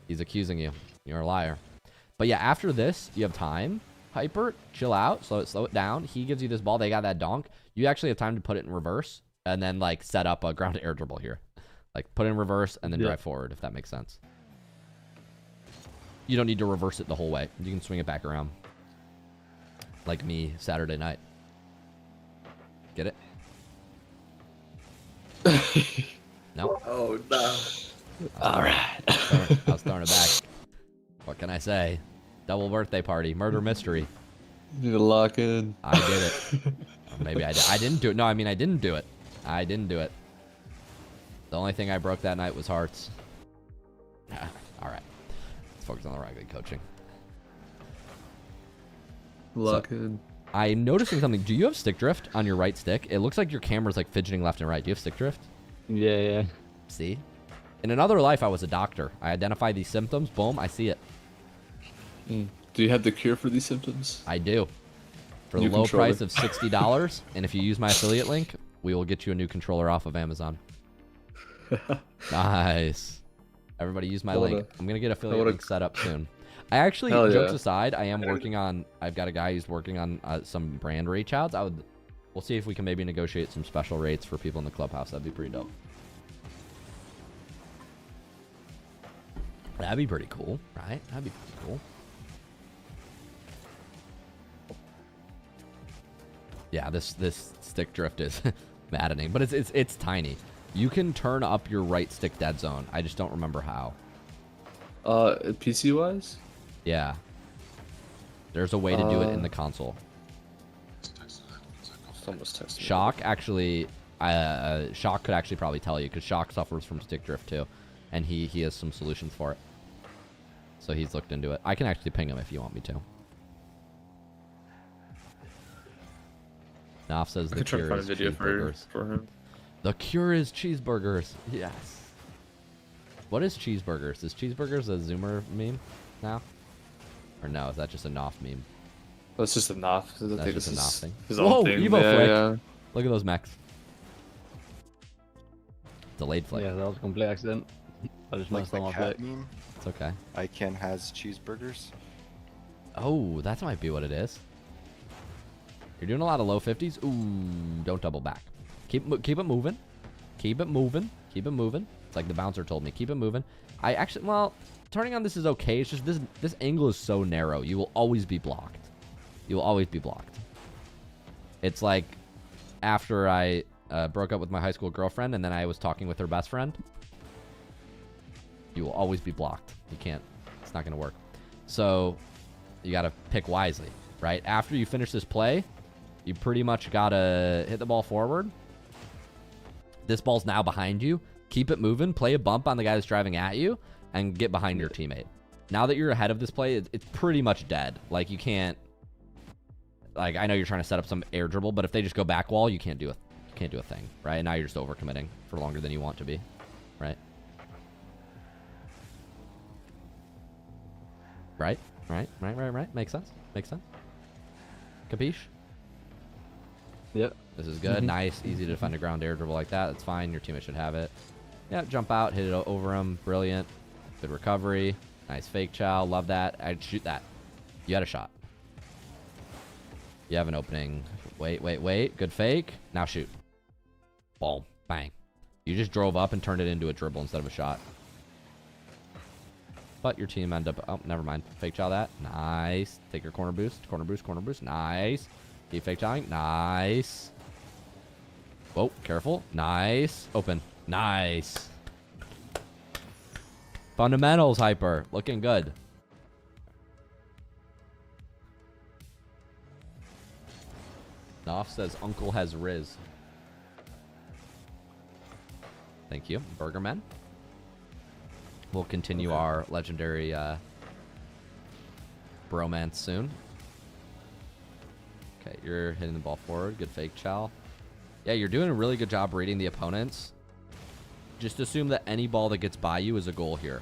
He's accusing you. You're a liar. But yeah, after this, you have time. Hyper, chill out, slow it down. He gives you this ball. They got that donk. You actually have time to put it in reverse and then like set up a ground air dribble here. Like put it in reverse and then drive forward, if that makes sense. You don't need to reverse it the whole way. You can swing it back around. Like me Saturday night. Get it? No? Oh, no. All right. I was throwing it back. What can I say? Double birthday party. Murder mystery. You need to lock in. I did it. Or maybe I did. I didn't do it. No, I mean, I didn't do it. I didn't do it. The only thing I broke that night was hearts. All right. Let's focus on the Rocket League coaching. Lock in. I'm noticing something. Do you have stick drift on your right stick? It looks like your camera's like fidgeting left and right. Do you have stick drift? Yeah. See? In another life, I was a doctor. I identify these symptoms. Boom, I see it. Do you have the cure for these symptoms? I do. For the low price of $60, and if you use my affiliate link, we will get you a new controller off of Amazon. Nice. Everybody use my link. I'm going to get affiliate link set up soon. I actually, jokes aside, I am working on, I've got a guy who's working on some brand reach outs. We'll see if we can maybe negotiate some special rates for people in the clubhouse. That'd be pretty dope. That'd be pretty cool, right? That'd be pretty cool. Yeah, this stick drift is maddening, but it's tiny. You can turn up your right stick dead zone. I just don't remember how. PC wise? Yeah. There's a way to do it in the console. Shock actually, Shock could actually probably tell you because Shock suffers from stick drift too, and he has some solutions for it. So he's looked into it. I can actually ping him if you want me to. Naf says the cure is cheeseburgers. For him. The cure is cheeseburgers. Yes. What is cheeseburgers? Is cheeseburgers a Zoomer meme now? Or no, is that just a Naf meme? That's just a Naf. That's just a Naf thing. Whoa, Evo flick. Yeah. Look at those mechs. Delayed flick. Yeah, that was a complete accident. I just messed on my flick. It's okay. Iken has cheeseburgers. Oh, that might be what it is. You're doing a lot of low 50s. Ooh, don't double back. Keep it moving. Keep it moving. Keep it moving. It's like the bouncer told me. Keep it moving. I actually, well, turning on this is okay. It's just this angle is so narrow. You will always be blocked. You will always be blocked. It's like after I broke up with my high school girlfriend and then I was talking with her best friend. You will always be blocked. You can't. It's not going to work. So you got to pick wisely, right? After you finish this play, you pretty much got to hit the ball forward. This ball's now behind you. Keep it moving. Play a bump on the guy that's driving at you and get behind your teammate. Now that you're ahead of this play, it's pretty much dead. Like, you can't... Like, I know you're trying to set up some air dribble, but if they just go back wall, you can't do a thing, right? And now you're just overcommitting for longer than you want to be, right? Right. Makes sense. Capiche? Yep. This is good. Nice. Easy to defend a ground air dribble like that. That's fine. Your teammate should have it. Yeah, jump out. Hit it over him. Brilliant. Good recovery. Nice fake chow. Love that. I'd shoot that. You had a shot. You have an opening. Wait. Good fake. Now shoot. Boom. Bang. You just drove up and turned it into a dribble instead of a shot. But your team end up... Oh, never mind. Fake chow that. Nice. Take your corner boost. Corner boost, corner boost. Nice. Keep fake chowing. Nice. Whoa, careful. Nice. Open. Nice. Fundamentals, Hyper. Looking good. Knopf says Uncle has Riz. Thank you. Burgerman. We'll continue our legendary bromance soon. Okay, you're hitting the ball forward. Good fake chow. Yeah, you're doing a really good job reading the opponents. Just assume that any ball that gets by you is a goal here.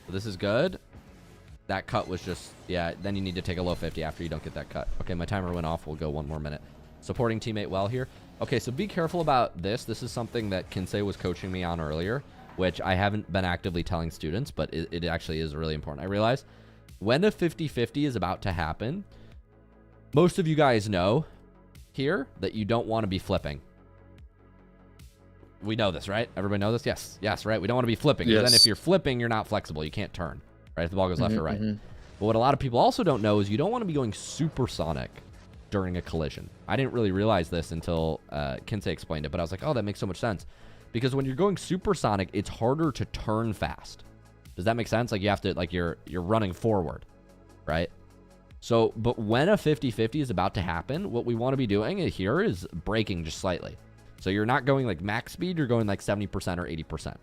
So this is good. That cut was just... Yeah, then you need to take a low 50 after you don't get that cut. Okay, my timer went off. We'll go one more minute. Supporting teammate well here. Okay, so be careful about this. This is something that Kinsei was coaching me on earlier, which I haven't been actively telling students, but it actually is really important. I realize when a 50-50 is about to happen, most of you guys know here that you don't want to be flipping. We know this, right? Everybody know this? Yes. Yes, right? We don't want to be flipping. Yes. Then if you're flipping, you're not flexible. You can't turn, right? If the ball goes left or right. But what a lot of people also don't know is you don't want to be going supersonic during a collision. I didn't really realize this until Kinsei explained it, but I was like, oh, that makes so much sense. Because when you're going supersonic, it's harder to turn fast. Does that make sense? Like you have to, like you're running forward, right? So, but when a 50-50 is about to happen, what we want to be doing here is braking just slightly. So you're not going like max speed, you're going like 70% or 80%.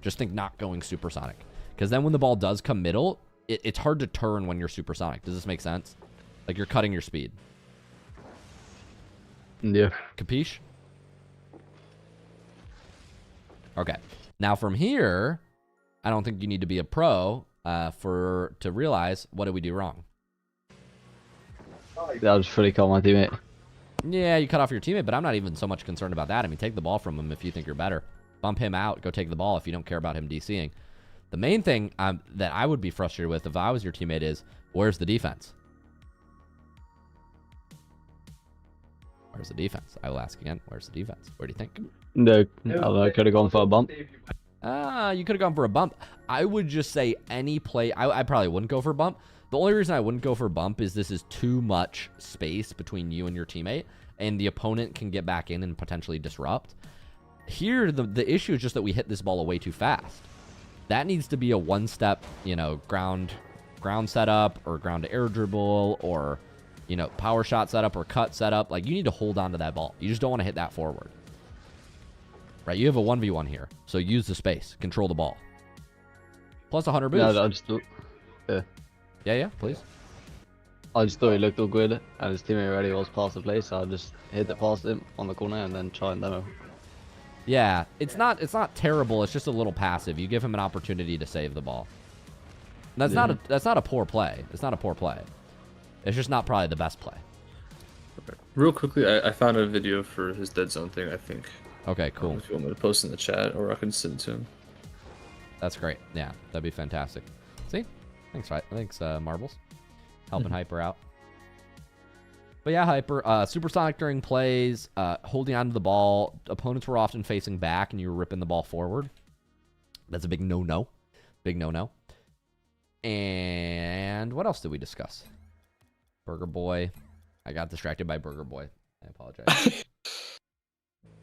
Just think not going supersonic. Because then when the ball does come middle, it's hard to turn when you're supersonic. Does this make sense? Like you're cutting your speed. Yeah. Capiche? Okay. Now from here, I don't think you need to be a pro to realize what did we do wrong. That was pretty cool, my teammate. Yeah, you cut off your teammate, but I'm not even so much concerned about that. I mean, take the ball from him if you think you're better. Bump him out. Go take the ball if you don't care about him DCing. The main thing that I would be frustrated with if I was your teammate is, where's the defense? Where's the defense? I will ask again. Where's the defense? Where do you think? No, I could have gone for a bump. You could have gone for a bump. I would just say any play. I probably wouldn't go for a bump. The only reason I wouldn't go for a bump is this is too much space between you and your teammate, and the opponent can get back in and potentially disrupt. Here, the issue is just that we hit this ball away too fast. That needs to be a one-step, ground setup or ground to air dribble or, power shot setup or cut setup. Like, you need to hold on to that ball. You just don't want to hit that forward. Right? You have a 1v1 here, so use the space. Control the ball. Plus 100 boost. No, I just thought... Yeah. Yeah, please. I just thought he looked all good, and his teammate already was past the play, so I just hit it past him on the corner and then try and demo. Yeah, it's not terrible. It's just a little passive. You give him an opportunity to save the ball. And that's not a poor play. It's not a poor play. It's just not probably the best play. Okay. Real quickly, I found a video for his dead zone thing, I think. Okay, cool. If you want me to post in the chat, or I can send it to him. That's great. Yeah, that'd be fantastic. See? Thanks, Marbles. Helping Hyper out. But yeah, Hyper, supersonic during plays, holding on to the ball. Opponents were often facing back and you were ripping the ball forward. That's a big no-no. Big no-no. And what else did we discuss? Burger Boy. I got distracted by Burger Boy. I apologize.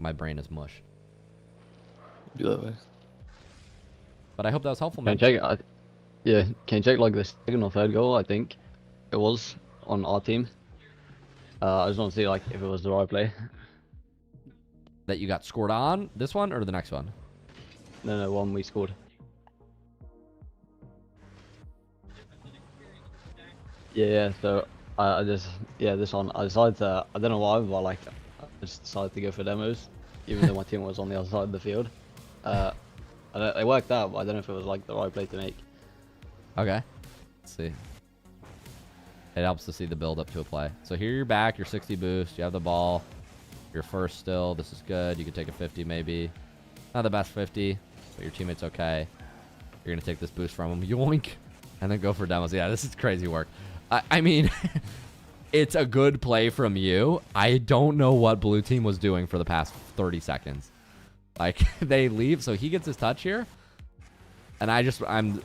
My brain is mush. Be that way. But I hope that was helpful, man. Can you check, yeah, can you check like the second or third goal, I think it was, on our team? I just want to see like if it was the right play. That you got scored on? This one or the next one? No, one we scored. Yeah, so this one, I decided to, I don't know why, but like, I just decided to go for demos, even though my team was on the other side of the field. It worked out, but I don't know if it was like the right play to make. Okay. Let's see. It helps to see the build up to a play. So here you're back, you're 60 boost, you have the ball, you're first still, this is good, you can take a 50 maybe. Not the best 50, but your teammate's okay. You're gonna take this boost from him, yoink, and then go for demos. Yeah, this is crazy work. I mean, it's a good play from you. I don't know what blue team was doing for the past 30 seconds. Like, they leave, so he gets his touch here, and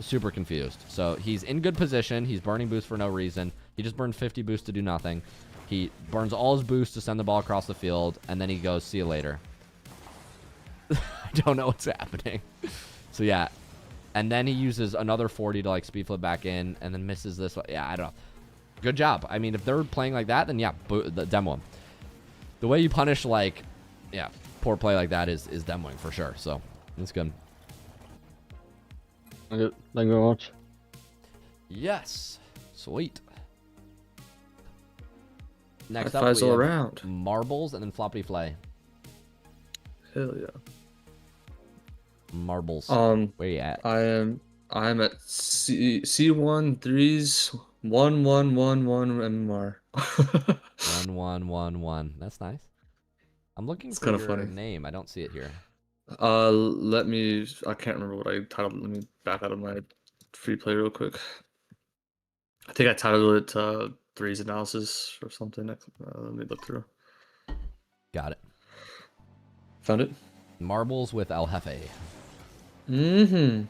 super confused. So he's in good position. He's burning boost for no reason. He just burned 50 boost to do nothing. He burns all his boost to send the ball across the field, and then he goes, see you later. I don't know what's happening. So yeah, and then he uses another 40 to like speed flip back in, and then misses this one. Yeah, I don't know. Good job. I mean, if they're playing like that, then yeah, demo him. The way you punish like, yeah, poor play like that is demoing for sure. So that's good. Thank you very much. Yes, sweet. Next High up, fives we all have around. marbles and then floppy flay. Hell yeah. Marbles. Where you at? I'm at C1 threes 1111 MMR. 1111. That's nice. I'm looking It's for kinda your funny. name. I don't see it here. I can't remember what I titled. Let me back out of my free play real quick. I think I titled it threes analysis or something. Let me look through. Got it. Found it. Marbles with El Hefe. Mm-hmm.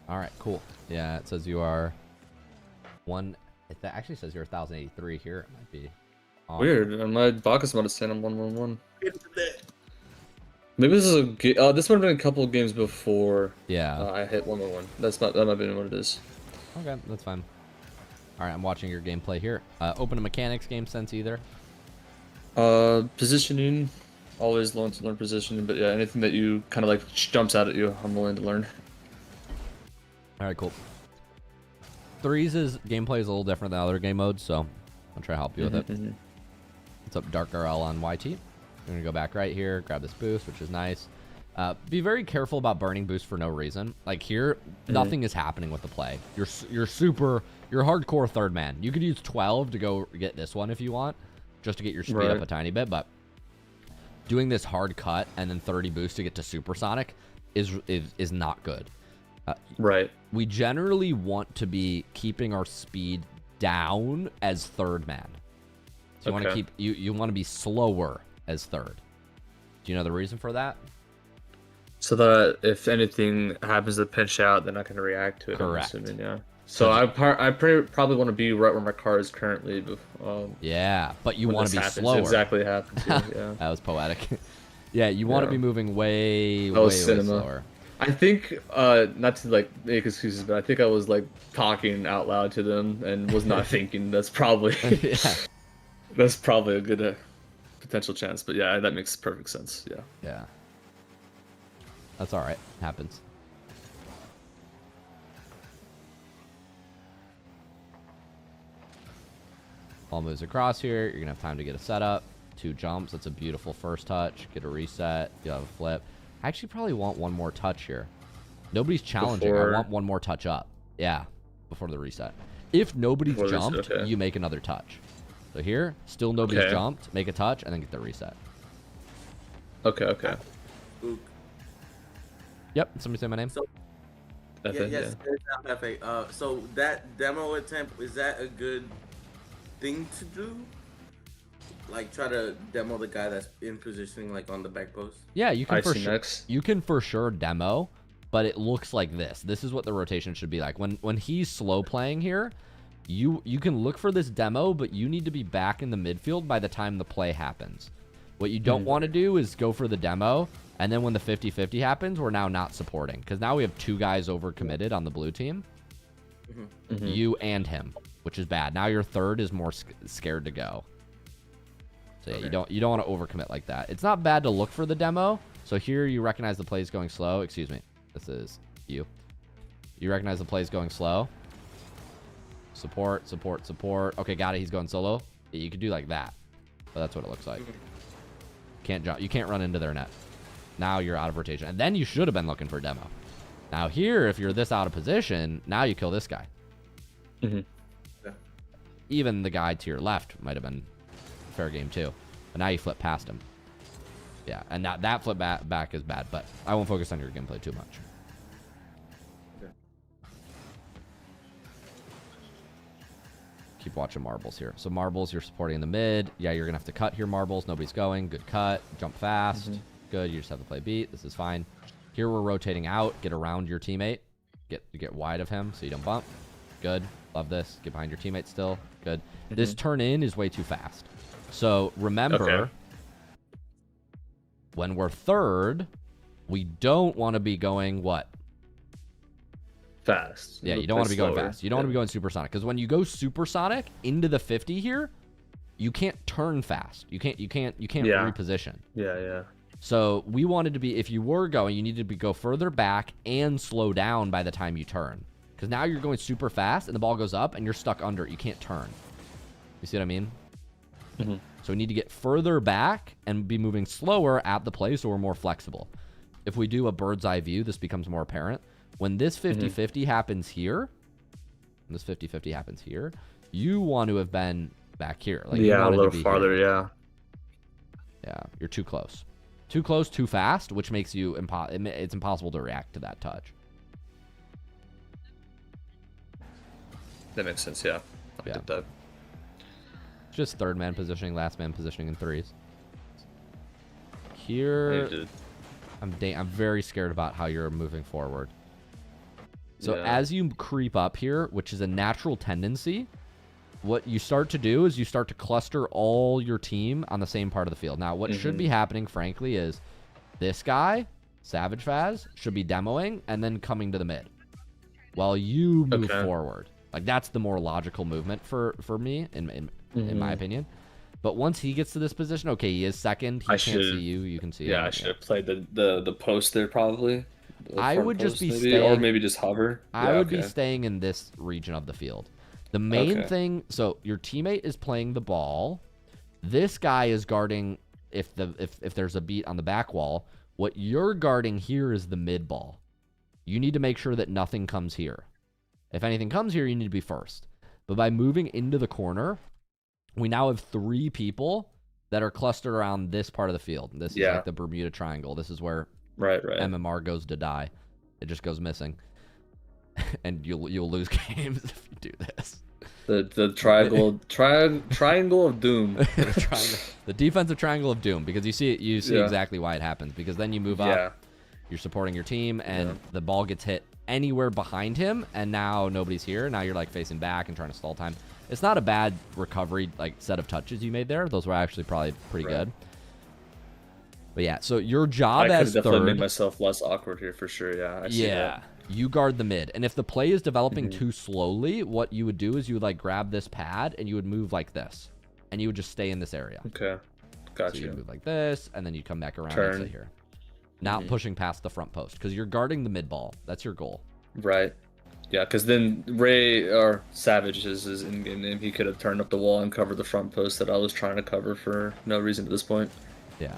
All right, cool. Yeah, it says you are one. It actually says you're 1083 here. It might be off. Weird. And my Bacchus mod is saying I'm 111. Maybe this is a this might have been a couple of games before. Yeah. I hit 111. That might have been what it is. Okay, that's fine. All right, I'm watching your gameplay here. Open a mechanics game sense either. Positioning. Always willing to learn positioning, but yeah, anything that you kind of like jumps out at you, I'm willing to learn. All right, cool. Threes' gameplay is a little different than other game modes, so I'll try to help you with it. What's up, Dark RL on YT? I'm gonna go back right here, grab this boost, which is nice. Be very careful about burning boost for no reason. Like here, nothing is happening with the play. You're hardcore third man. You could use 12 to go get this one if you want, just to get your speed up a tiny bit, but doing this hard cut and then 30 boost to get to supersonic is not good. Right. We generally want to be keeping our speed down as third man. So you want to keep you want to be slower as third. Do you know the reason for that? So that if anything happens to pinch out, then I can react to it. Correct. I'm assuming, yeah. So I probably want to be right where my car is currently. Yeah, but you want to be slower. Exactly happens. Yeah. That was poetic. Yeah, you want to be moving way slower. I think not to like make excuses, but I think I was like talking out loud to them and was not thinking. That's probably that's probably a good potential chance. But yeah, that makes perfect sense. Yeah. Yeah. That's all right. Happens. Ball moves across here. You're going to have time to get a setup. 2 jumps. That's a beautiful first touch. Get a reset. You have a flip. I actually probably want one more touch here. Nobody's challenging. I want one more touch up. Yeah, before the reset. If nobody's jumped, you make another touch. So here, still nobody's jumped. Make a touch, and then get the reset. Okay. Yep, somebody say my name. So, yes, Hefe. So that demo attempt, is that a good thing to do? Like try to demo the guy that's in positioning like on the back post? Yeah, you can for sure demo, but it looks like this. This is what the rotation should be like. When he's slow playing here, you can look for this demo, but you need to be back in the midfield by the time the play happens. What you don't want to do is go for the demo, and then when the 50-50 happens, we're now not supporting. Because now we have 2 guys overcommitted on the blue team. You and him, which is bad. Now your third is more scared to go. So yeah, you don't want to overcommit like that. It's not bad to look for the demo. So here you recognize the play is going slow. Excuse me. This is you. You recognize the play is going slow. Support. Okay, got it. He's going solo. Yeah, you could do like that. But that's what it looks like. Can't jump. You can't run into their net. Now you're out of rotation. And then you should have been looking for a demo. Now here, if you're this out of position, now you kill this guy. Even the guy to your left might have been fair game too. But now you flip past him. Yeah, and that flip back is bad, but I won't focus on your gameplay too much. Keep watching marbles here. So marbles, you're supporting in the mid. Yeah, you're going to have to cut here, marbles. Nobody's going. Good cut. Jump fast. Good. You just have to play beat. This is fine. Here we're rotating out. Get around your teammate. get wide of him so you don't bump. Good. Love this. Get behind your teammate still. Good. This turn in is way too fast. So remember, when we're third, we don't want to be going what? Fast. Yeah, you don't want to be going fast. You don't want to be going supersonic, because when you go supersonic into the 50 here, you can't turn fast. You can't reposition. Yeah. So we wanted to be, if you were going, you needed to go further back and slow down by the time you turn. Because now you're going super fast and the ball goes up and you're stuck under it. You can't turn. You see what I mean? So we need to get further back and be moving slower at the play so we're more flexible. If we do a bird's eye view, this becomes more apparent. When this 50-50 happens here, you want to have been back here. Like, yeah, a little farther, here. Yeah, you're too close. Too close, too fast, which makes you it's impossible to react to that touch. That makes sense, yeah. Yeah. That. It's just third man positioning, last man positioning in threes. Here, I'm very scared about how you're moving forward. So as you creep up here, which is a natural tendency, what you start to do is you start to cluster all your team on the same part of the field. Now, what should be happening, frankly, is this guy, Savage Faz, should be demoing and then coming to the mid while you move forward. Like, that's the more logical movement for me, in my opinion. But once he gets to this position, okay, he is second. He can't see you. You can see him. Yeah, I should have played the post there probably. I would just be maybe, staying, or maybe just hover. I would be staying in this region of the field. The main thing, so your teammate is playing the ball. This guy is guarding if there's a beat on the back wall. What you're guarding here is the mid ball. You need to make sure that nothing comes here. If anything comes here, you need to be first. But by moving into the corner, we now have 3 people that are clustered around this part of the field. This is like the Bermuda Triangle. This is where MMR goes to die. It just goes missing. And you'll lose games if you do this. The triangle of doom. The defensive triangle of doom, because you see exactly why it happens. Because then you move up, you're supporting your team, and the ball gets hit anywhere behind him, and now nobody's here. Now you're like facing back and trying to stall time. It's not a bad recovery set of touches you made there. Those were actually probably pretty good. But yeah, so your job as third, definitely made myself less awkward here for sure. Yeah. I see that. You guard the mid, and if the play is developing too slowly, what you would do is you would like grab this pad and you would move like this, and you would just stay in this area. Okay, gotcha. So you move like this, and then you come back around and sit here, not pushing past the front post because you're guarding the mid ball. That's your goal. Right. Yeah, because then Ray or Savage is in game name. He could have turned up the wall and covered the front post that I was trying to cover for no reason at this point. Yeah.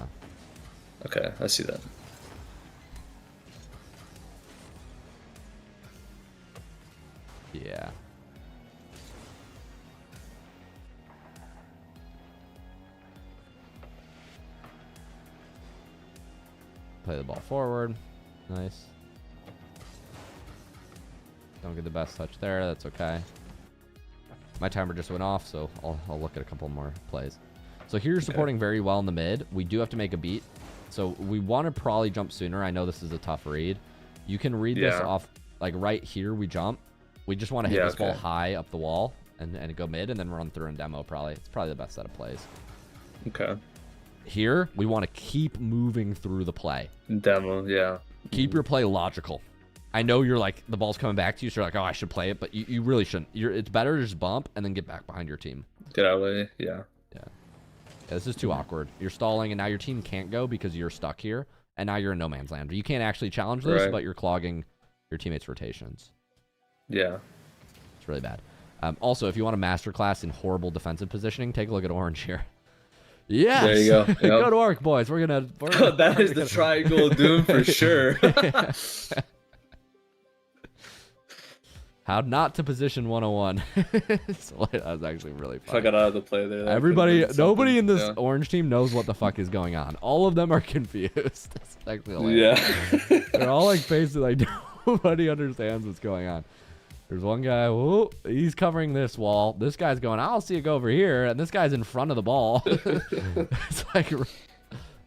Okay, I see that. Yeah. Play the ball forward. Nice. Don't get the best touch there. That's okay. My timer just went off, so I'll look at a couple more plays. So here you're supporting very well in the mid. We do have to make a beat. So we want to probably jump sooner. I know this is a tough read. You can read this off, like right here we jump. We just want to hit this ball high up the wall and go mid and then run through and demo probably. It's probably the best set of plays. Okay. Here, we want to keep moving through the play. Demo, yeah. Keep your play logical. I know you're like, the ball's coming back to you, so you're like, oh, I should play it, but you really shouldn't. It's better to just bump and then get back behind your team. Get out of the way, yeah. Yeah, this is too awkward. You're stalling, and now your team can't go because you're stuck here, and now you're in no man's land. You can't actually challenge this, but you're clogging your teammates' rotations. Yeah. It's really bad. Also, if you want a masterclass in horrible defensive positioning, take a look at Orange here. Yes! There you go. Yep. Go to work, boys. We're gonna that is the triangle of doom for sure. How not to position 101. So that was actually really fun. I got out of the play there. Nobody in this orange team knows what the fuck is going on. All of them are confused. It's actually They're all like basically like nobody understands what's going on. There's one guy, whoa, he's covering this wall. This guy's going, I'll see it go over here, and this guy's in front of the ball. It's like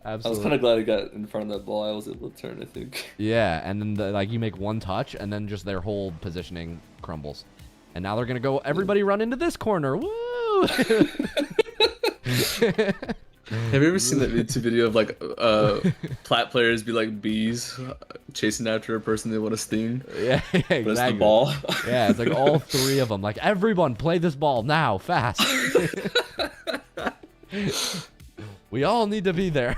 Absolutely. I was kind of glad I got in front of that ball. I was able to turn, I think. Yeah, and then like you make one touch, and then just their whole positioning crumbles. And now they're gonna go. Everybody run into this corner. Woo! Have you ever seen that YouTube video of like plat players be like bees chasing after a person they want to sting? Yeah, exactly. But it's the ball. Yeah, it's like all three of them. Like, everyone, play this ball now, fast. We all need to be there.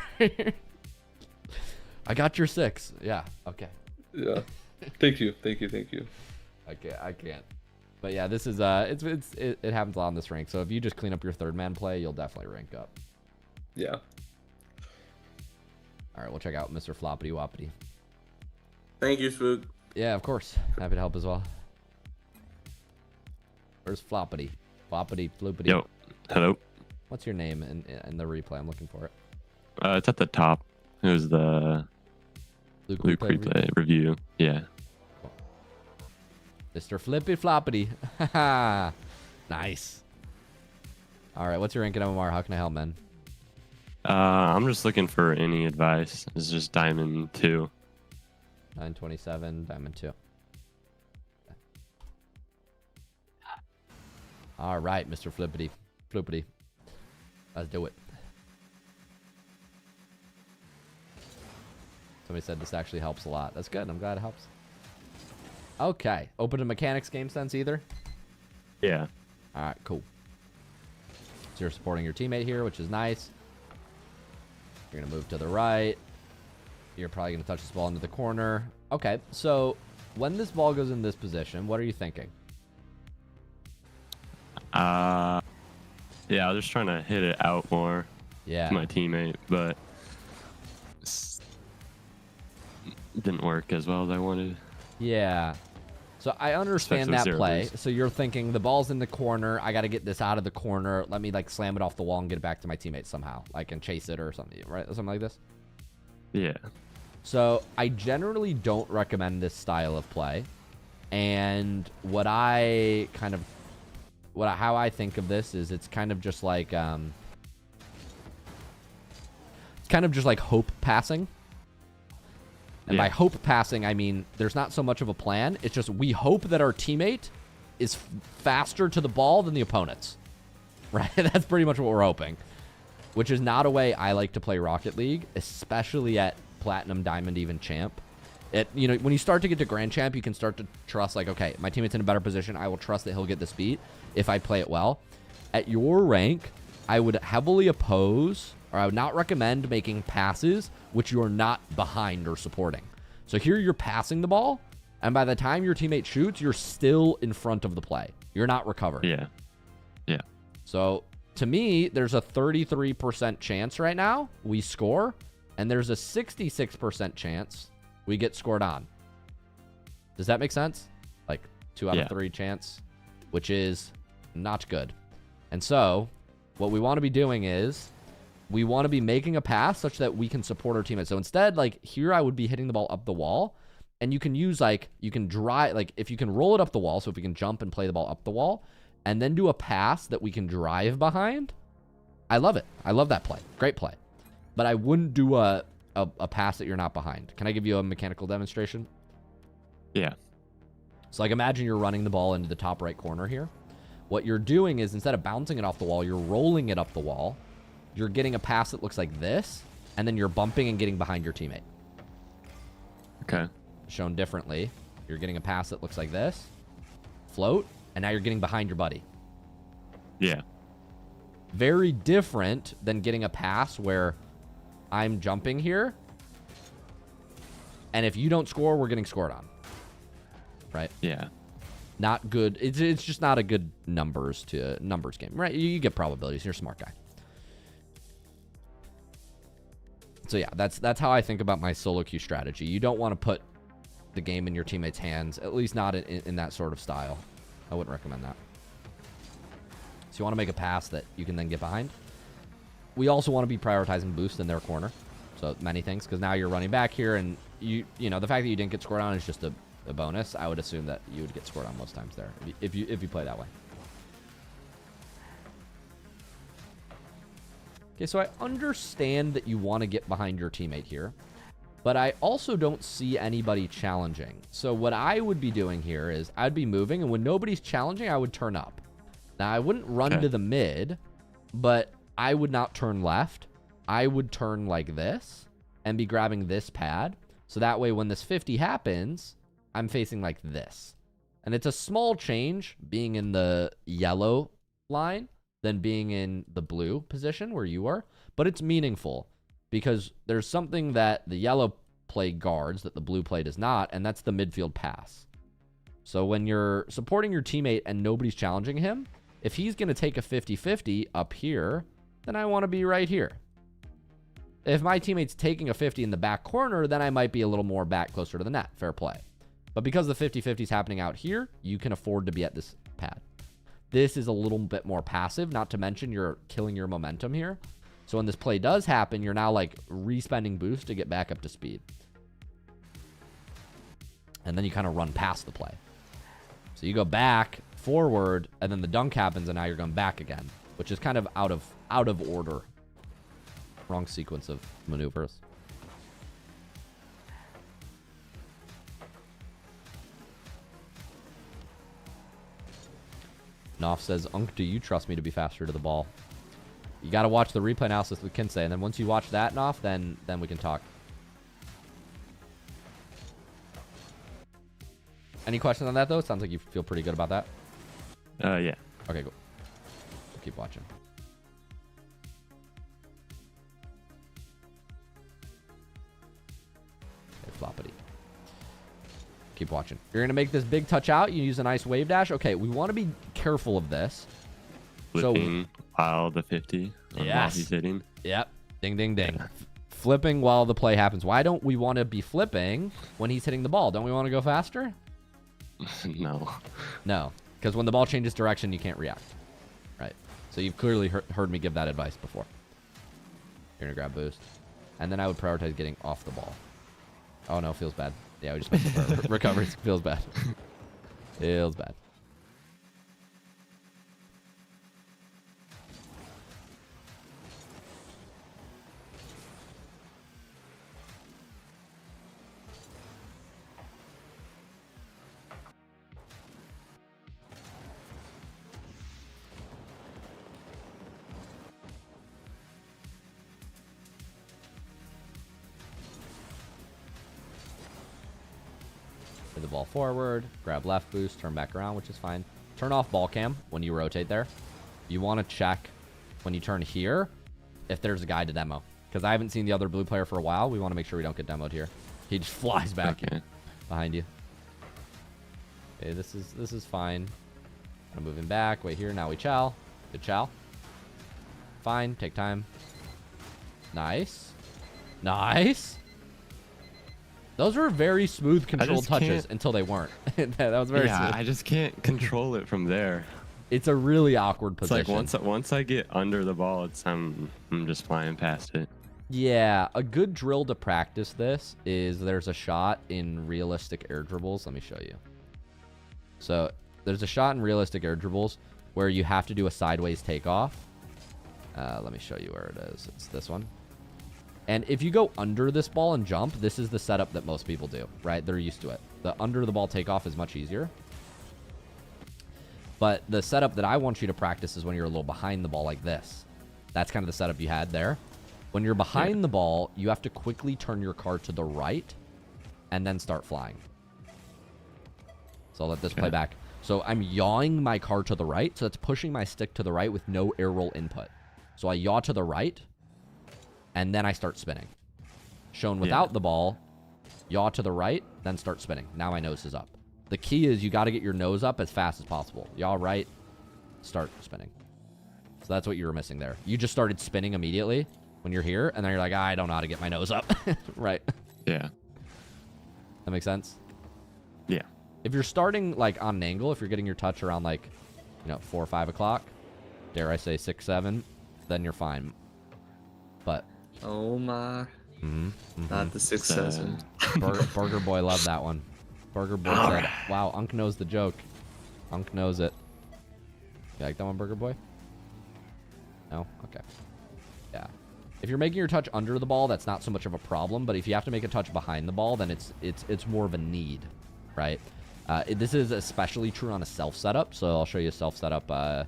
I got your 6. Yeah. Okay. Yeah. Thank you. I can't. But yeah, this is it happens a lot in this rank. So if you just clean up your third man play, you'll definitely rank up. Yeah. All right, we'll check out Mr. Floppity Woppity. Thank you, Spook. Yeah, of course. Happy to help as well. Where's Floppity? Floppity, Floopity. Yo, hello. What's your name in the replay? I'm looking for it. It's at the top. It was the Luke replay review. Yeah. Cool. Mr. Flippy Floppity. Haha. Nice. All right, what's your rank in MMR? How can I help, man? I'm just looking for any advice. It's just Diamond 2. 927, Diamond 2. Okay. All right, Mr. Flippity. Floopity. Let's do it. Somebody said this actually helps a lot. That's good. I'm glad it helps. Okay. Open to mechanics game sense either? Yeah. All right, cool. So you're supporting your teammate here, which is nice. You're going to move to the right. You're probably going to touch this ball into the corner. Okay, so when this ball goes in this position, what are you thinking? Yeah, I was just trying to hit it out more Yeah. to my teammate, but it didn't work as well as I wanted. Yeah. So I understand that Especially play. zeros. So you're thinking the ball's in the corner. I got to get this out of the corner. Let me like slam it off the wall and get it back to my teammate somehow. Like and chase it or something, right? Something like this. Yeah. So I generally don't recommend this style of play. And what I kind of how I think of this is it's kind of just like hope passing. And by hope passing, I mean there's not so much of a plan. It's just we hope that our teammate is faster to the ball than the opponents. Right? That's pretty much what we're hoping. Which is not a way I like to play Rocket League, especially at Platinum, Diamond, even Champ. When you start to get to Grand Champ, you can start to trust, like, okay, my teammate's in a better position. I will trust that he'll get this beat if I play it well. At your rank, I would heavily oppose, or I would not recommend making passes which you are not behind or supporting. So here you're passing the ball, and by the time your teammate shoots, you're still in front of the play. You're not recovered. Yeah. Yeah. So to me, there's a 33% chance right now we score, and there's a 66% chance we get scored on. Does that make sense? Like 2 out of 3 chance, which is not good. And so what we want to be doing is we want to be making a pass such that we can support our teammates. So instead, like here, I would be hitting the ball up the wall, and you can use you can drive, like if you can roll it up the wall. So if we can jump and play the ball up the wall and then do a pass that we can drive behind. I love it. I love that play. Great play. But I wouldn't do a pass that you're not behind. Can I give you a mechanical demonstration? Yeah. So like imagine you're running the ball into the top right corner here. What you're doing is instead of bouncing it off the wall, you're rolling it up the wall. You're getting a pass that looks like this, and then you're bumping and getting behind your teammate. Okay. Shown differently, you're getting a pass that looks like this, float, and now you're getting behind your buddy. Yeah. Very different than getting a pass where I'm jumping here, and if you don't score, we're getting scored on. Right? Yeah. Not good. It's just not a good numbers game, right? You get probabilities. You're a smart guy. So yeah, that's how I think about my solo queue strategy. You don't want to put the game in your teammates' hands, at least not in that sort of style. I wouldn't recommend that. So you want to make a pass that you can then get behind. We also want to be prioritizing boost in their corner. So many things, because now you're running back here, and you know the fact that you didn't get scored on is just a bonus. I would assume that you would get scored on most times there if you play that way. Okay, so I understand that you want to get behind your teammate here, but I also don't see anybody challenging. So what I would be doing here is I'd be moving, and when nobody's challenging, I would turn up. Now, I wouldn't run to the mid, but I would not turn left. I would turn like this and be grabbing this pad. So that way, when this 50 happens, I'm facing like this. And it's a small change being in the yellow line than being in the blue position where you are. But it's meaningful because there's something that the yellow play guards that the blue play does not, and that's the midfield pass. So when you're supporting your teammate and nobody's challenging him, if he's going to take a 50-50 up here, then I want to be right here. If my teammate's taking a 50 in the back corner, then I might be a little more back closer to the net. Fair play. But because the 50-50 is happening out here, you can afford to be at this pad. This is a little bit more passive, not to mention you're killing your momentum here. So when this play does happen, you're now like re-spending boost to get back up to speed. And then you kind of run past the play. So you go back, forward, and then the dunk happens, and now you're going back again, which is kind of out of order. Wrong sequence of maneuvers. Knopf says, Unk, do you trust me to be faster to the ball? You got to watch the replay analysis with Kinsey, and then once you watch that, Knopf, then we can talk. Any questions on that, though? It sounds like you feel pretty good about that. Yeah. Okay, cool. We'll keep watching. Okay, Flippity. Keep watching. You're going to make this big touch out. You use a nice wave dash. Okay, we want to be careful of this. Flipping while the 50. While he's hitting. Yep. Ding, ding, ding. Flipping while the play happens. Why don't we want to be flipping when he's hitting the ball? Don't we want to go faster? No. No. Because when the ball changes direction, you can't react. Right. So you've clearly heard me give that advice before. You're going to grab boost. And then I would prioritize getting off the ball. Oh, no. Feels bad. Yeah, we just missed the recovers. Feels bad. Feels bad. The ball forward, grab left boost, turn back around, which is fine. Turn off ball cam when you rotate there. You want to check when you turn here if there's a guy to demo. Because I haven't seen the other blue player for a while. We want to make sure we don't get demoed here. He just flies back behind you. Okay, this is fine. I'm moving back. Wait here. Now we chow. Good chow. Fine. Take time. Nice. Nice. Those were very smooth controlled touches until they weren't. That was very smooth. I just can't control it from there. It's a really awkward position. It's like once I get under the ball, I'm just flying past it. Yeah, a good drill to practice this is there's a shot in realistic air dribbles. Let me show you. So there's a shot in realistic air dribbles where you have to do a sideways takeoff. Let me show you where it is. It's this one. And if you go under this ball and jump, this is the setup that most people do, right? They're used to it. The under the ball takeoff is much easier. But the setup that I want you to practice is when you're a little behind the ball like this. That's kind of the setup you had there. When you're behind the ball, you have to quickly turn your car to the right and then start flying. So I'll let this play back. So I'm yawing my car to the right. So it's pushing my stick to the right with no air roll input. So I yaw to the right. And then I start spinning. Shown without the ball, yaw to the right, then start spinning. Now my nose is up. The key is you got to get your nose up as fast as possible. Yaw right, start spinning. So that's what you were missing there. You just started spinning immediately when you're here, and then you're like, I don't know how to get my nose up. Right. Yeah. That makes sense? Yeah. If you're starting like on an angle, if you're getting your touch around like, 4 or 5 o'clock, dare I say 6, 7, then you're fine. But oh my, not the 6, 7. Burger Boy loved that one. Burger Boy said, wow, Unk knows the joke. Unk knows it. You like that one, Burger Boy? No? Okay. Yeah. If you're making your touch under the ball, that's not so much of a problem. But if you have to make a touch behind the ball, then it's more of a need, right? This is especially true on a self setup. So I'll show you a self setup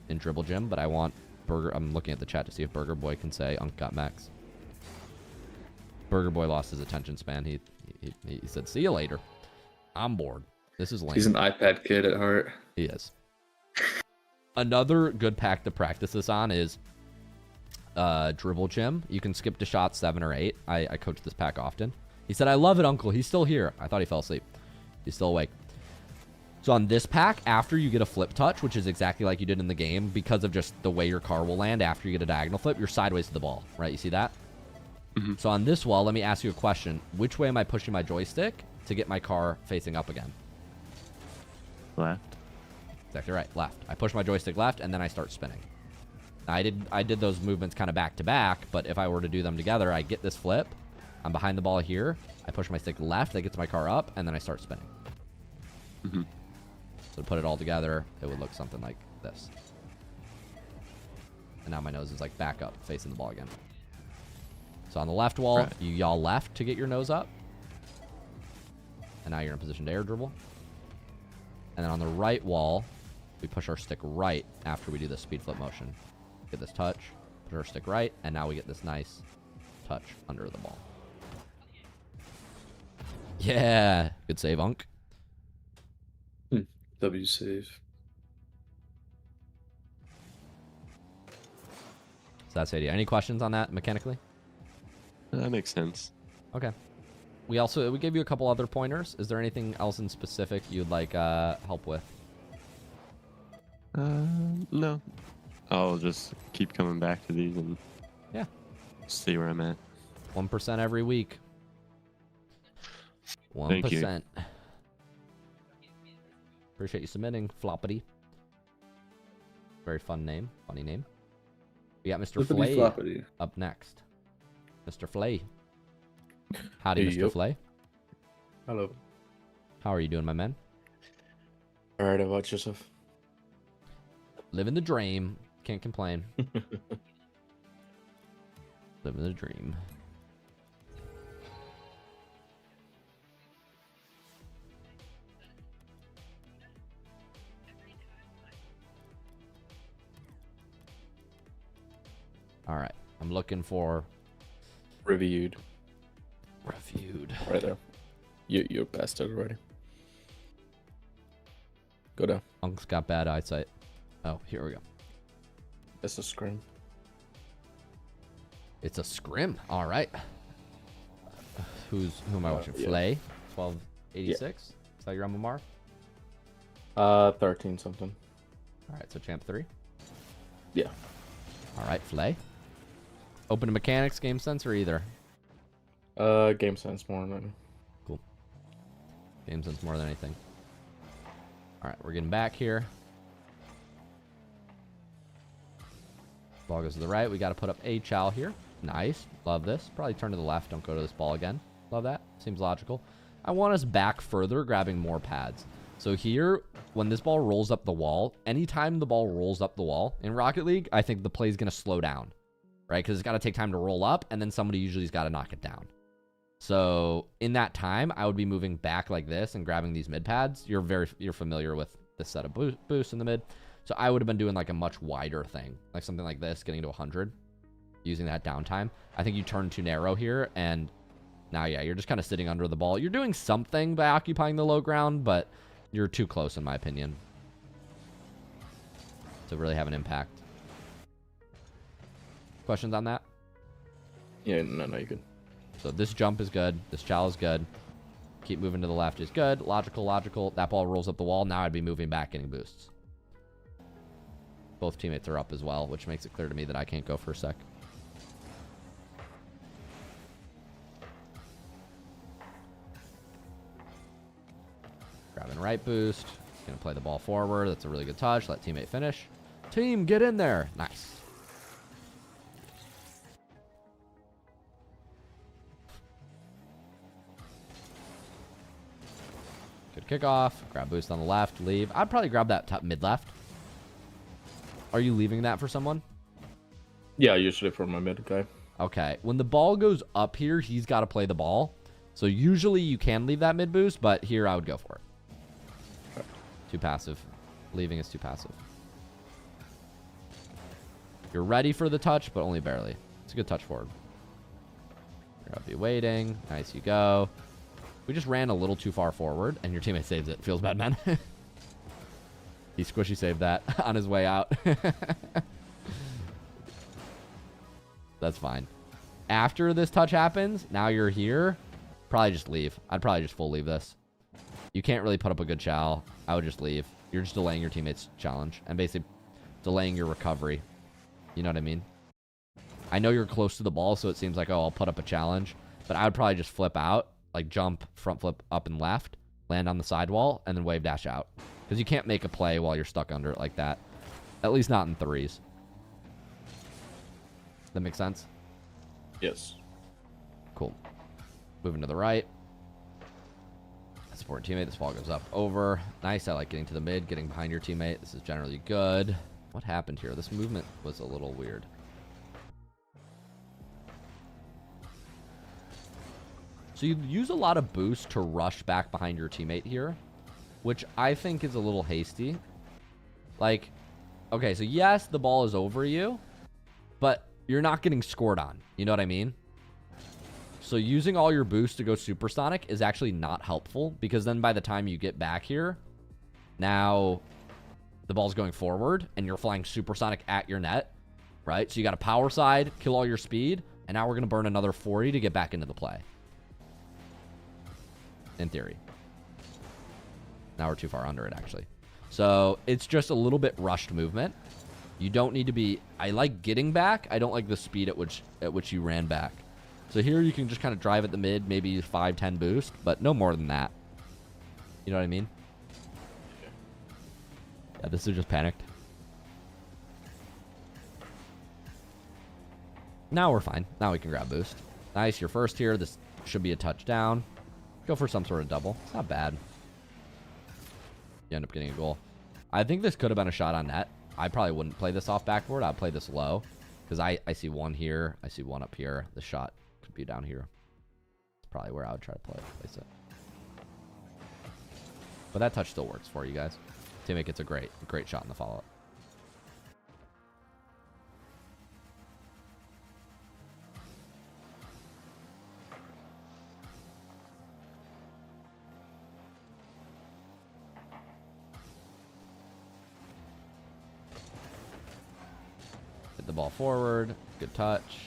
in Dribble Gym. But I want Burger. I'm looking at the chat to see if Burger Boy can say Unk got max. Burger Boy lost his attention span. He said, "See you later. I'm bored. This is lame." He's an iPad kid at heart. He is. Another good pack to practice this on is Dribble Gym. You can skip to shots 7 or 8. I coach this pack often. He said, "I love it, Uncle." He's still here. I thought he fell asleep. He's still awake. So on this pack, after you get a flip touch, which is exactly like you did in the game, because of just the way your car will land after you get a diagonal flip, you're sideways to the ball, right? You see that? Mm-hmm. So on this wall, let me ask you a question. Which way am I pushing my joystick to get my car facing up again? Left. Exactly right, left. I push my joystick left, and then I start spinning. Now, I did those movements kind of back to back, but if I were to do them together, I get this flip. I'm behind the ball here. I push my stick left, that gets my car up, and then I start spinning. Mm-hmm. So to put it all together, it would look something like this. And now my nose is like back up, facing the ball again. So on the left wall, Right. you yaw left to get your nose up. And now you're in position to air dribble. And then on the right wall, we push our stick right after we do the speed flip motion. Get this touch, put our stick right, and now we get this nice touch under the ball. Yeah, good save, Unk. W save. So that's the idea. Any questions on that mechanically? That makes sense. Okay. We gave you a couple other pointers. Is there anything else in specific you'd like help with? No. I'll just keep coming back to these and Yeah. see where I'm at. 1% every week. 1%. Thank you. Appreciate you submitting, Flippity. Very fun name. Funny name. We got Mr. Flippity Flay floppity. up next. Mr. Flay. Howdy, Hey, Mr. yo. Flay. Hello. How are you doing, my man? Alright, how about yourself? Living the dream. Can't complain. Living the dream. All right. I'm looking for Reviewed. Right there. You're past it already. Go down. Unk's got bad eyesight. Oh, here we go. It's a scrim. It's a scrim. All right. Who am I watching? Yeah. Flay, 1286. Is that your MMR? 13 something. All right, so champ 3. Yeah. All right, Flay. Open to mechanics, game sense, or either? Game sense more than. Cool. Game sense more than anything. All right, we're getting back here. Ball goes to the right. We got to put up a chow here. Nice. Love this. Probably turn to the left. Don't go to this ball again. Love that. Seems logical. I want us back further, grabbing more pads. So here, when this ball rolls up the wall, anytime the ball rolls up the wall in Rocket League, I think the play is going to slow down, right? Because it's got to take time to roll up, and then somebody usually has got to knock it down. So in that time, I would be moving back like this and grabbing these mid pads. You're familiar with this set of boosts in the mid. So I would have been doing like a much wider thing, like something like this, getting to 100, using that downtime. I think you turn too narrow here, and now, yeah, you're just kind of sitting under the ball. You're doing something by occupying the low ground, but you're too close, in my opinion, to really have an impact. Questions on that? Yeah, no, you're good. So this jump is good. This chow is good. Keep moving to the left is good. Logical. That ball rolls up the wall. Now I'd be moving back, getting boosts. Both teammates are up as well, which makes it clear to me that I can't go for a sec. Grabbing right boost. Gonna play the ball forward. That's a really good touch. Let teammate finish. Team, get in there. Nice. Good kickoff. Grab boost on the left. Leave. I'd probably grab that top mid left. Are you leaving that for someone? Yeah, usually for my mid guy. Okay. When the ball goes up here, he's got to play the ball. So usually you can leave that mid boost, but here I would go for it. Okay. Too passive. Leaving is too passive. You're ready for the touch, but only barely. It's a good touch forward. I'll be waiting. Nice, you go. We just ran a little too far forward, and your teammate saves it. Feels bad, man. He squishy saved that on his way out. That's fine. After this touch happens, now you're here. Probably just leave. I'd probably just full leave this. You can't really put up a good chow. I would just leave. You're just delaying your teammate's challenge and basically delaying your recovery. You know what I mean? I know you're close to the ball, so it seems like, oh, I'll put up a challenge. But I would probably just flip out, like jump, front flip up and left, land on the sidewall, and then wave dash out. Because you can't make a play while you're stuck under it like that. At least not in threes. That makes sense? Yes. Cool. Moving to the right. Support teammate. This ball goes up over. Nice. I like getting to the mid, getting behind your teammate. This is generally good. What happened here? This movement was a little weird. So you use a lot of boost to rush back behind your teammate here, which I think is a little hasty. Like, okay, so yes, the ball is over you, but you're not getting scored on. You know what I mean? So using all your boost to go supersonic is actually not helpful, because then by the time you get back here, now the ball's going forward and you're flying supersonic at your net, right? So you got a power side, kill all your speed, and now we're going to burn another 40 to get back into the play. In theory. Now we're too far under it, actually. So it's just a little bit rushed movement. You don't need to be... I like getting back. I don't like the speed at which you ran back. So here you can just kind of drive at the mid, maybe 5-10 boost, but no more than that. You know what I mean? Yeah, this is just panicked. Now we're fine. Now we can grab boost. Nice, you're first here. This should be a touchdown. Go for some sort of double. It's not bad. You end up getting a goal. I think this could have been a shot on net. I probably wouldn't play this off backboard. I'd play this low. Because I see one here. I see one up here. The shot could be down here. It's probably where I would try to place it. But that touch still works for you guys. Teammate gets a great shot in the follow-up. The ball forward. Good touch.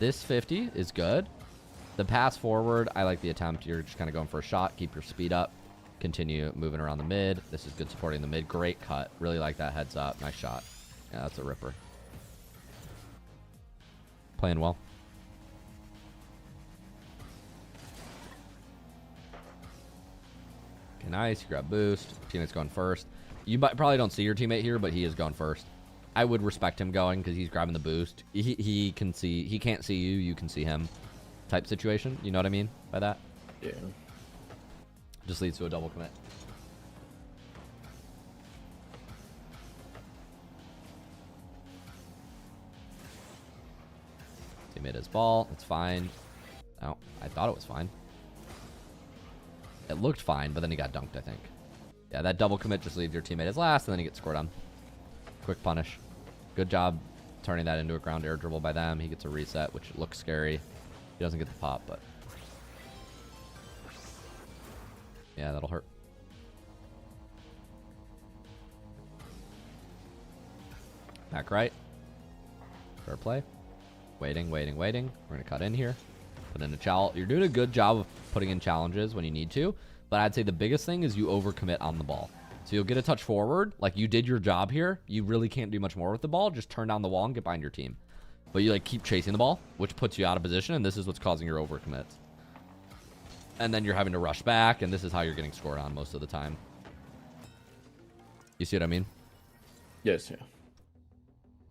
This 50 is good. The pass forward, I like the attempt. You're just kind of going for a shot. Keep your speed up. Continue moving around the mid. This is good supporting the mid. Great cut. Really like that heads up. Nice shot. Yeah, that's a ripper. Playing well. Okay, nice. You grab boost. Teammate's going first. You probably don't see your teammate here, but he is going first. I would respect him going because he's grabbing the boost. He can see. He can't see you. You can see him. Type situation. You know what I mean by that? Yeah. Just leads to a double commit. Teammate his ball. It's fine. Oh, I thought it was fine. It looked fine, but then he got dunked, I think. Yeah, that double commit just leaves your teammate as last, and then he gets scored on. Quick punish. Good job turning that into a ground air dribble by them. He gets a reset, which looks scary. He doesn't get the pop, but... yeah, that'll hurt. Back right. Fair play. Waiting. We're going to cut in here. Put in a challenge. You're doing a good job of putting in challenges when you need to, but I'd say the biggest thing is you overcommit on the ball. So you'll get a touch forward, like you did your job here. You really can't do much more with the ball. Just turn down the wall and get behind your team. But you like keep chasing the ball, which puts you out of position, and this is what's causing your overcommits. And then you're having to rush back, and this is how you're getting scored on most of the time. You see what I mean? Yes, yeah.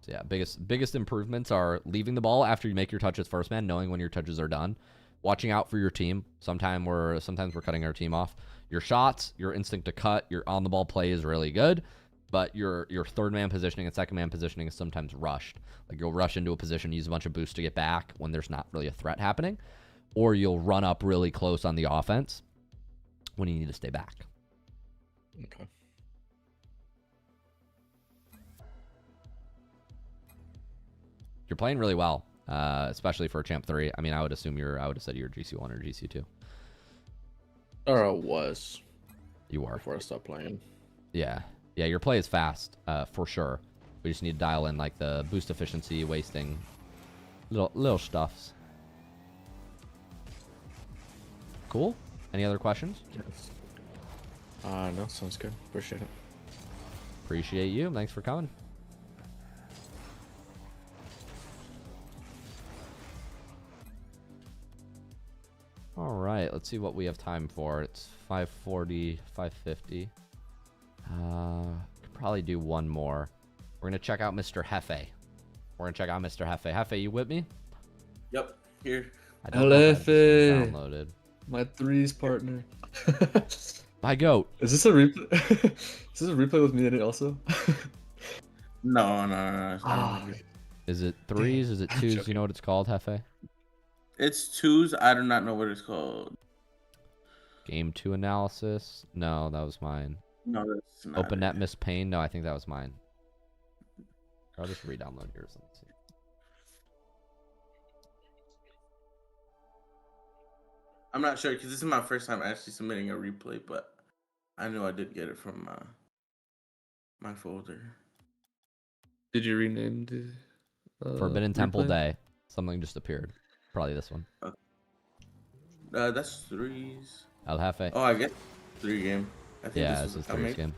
So yeah, biggest improvements are leaving the ball after you make your touches first, man, knowing when your touches are done. Watching out for your team. Sometimes we're cutting our team off. Your shots, your instinct to cut, your on-the-ball play is really good. but your third man positioning and second man positioning is sometimes rushed. Like you'll rush into a position, use a bunch of boosts to get back when there's not really a threat happening, or you'll run up really close on the offense when you need to stay back. Okay. You're playing really well, especially for a champ 3. I mean, I would have said you're GC1 or GC2. Or I was. You were. Before I stopped playing. Yeah. Yeah, your play is fast, for sure. We just need to dial in like the boost efficiency, wasting little stuffs. Cool. Any other questions? Yes. No, sounds good. Appreciate it. Appreciate you. Thanks for coming. All right, let's see what we have time for. It's 5:40, 5:50. Could probably do one more. We're gonna check out Mr. Hefe. Hefe, you with me? Yep, here. I don't know if I have this one downloaded. My threes partner. My goat. Is this a replay? Is this a replay with me in it also? No. It's not Oh. really. Is it threes? Is it twos? joking. You know what it's called, Hefe? It's twos. I do not know what it's called. Game 2 analysis? No, that was mine. No, that's not. Open it. net Miss Pain? No, I think that was mine. I'll just re-download yours. Let's see. I'm not sure because this is my first time actually submitting a replay, but I know I did get it from my folder. Did you rename the Forbidden Temple replay? Day. Something just appeared. Probably this one. That's threes. El Jefe. Oh, I guess 3 game. I think Yeah, this this is was threes game.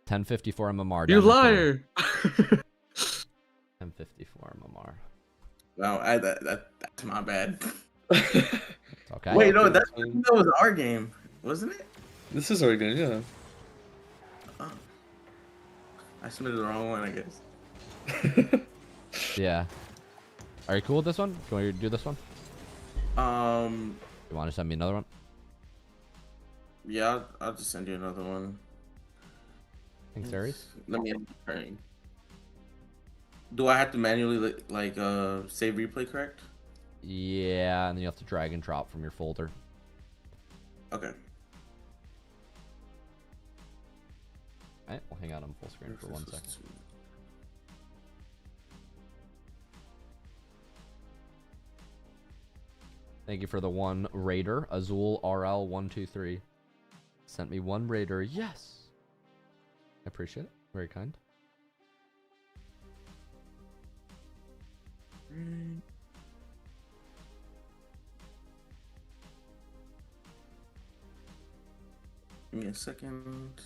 1054 MMR. You down the liar! 1054 MMR. Wow, that's my bad. It's okay. Wait, no, that was our game, wasn't it? This is our game, yeah. Oh. I submitted the wrong one, I guess. Yeah. Are you cool with this one? Do you want to do this one? You want to send me another one? Yeah, I'll just send you another one. Thanks, Aries. Let me try. Do I have to manually save replay, correct? Yeah, and then you have to drag and drop from your folder. Okay. Alright, we'll hang out on full screen for 1 second. Thank you for the 1 raider. Azul RL123 sent me 1 raider. Yes. I appreciate it. Very kind. Give me a second.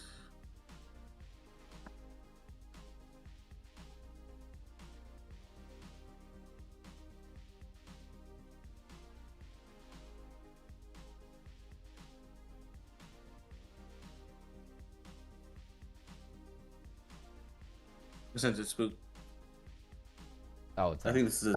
I sent it Spook. Oh, it's I think this is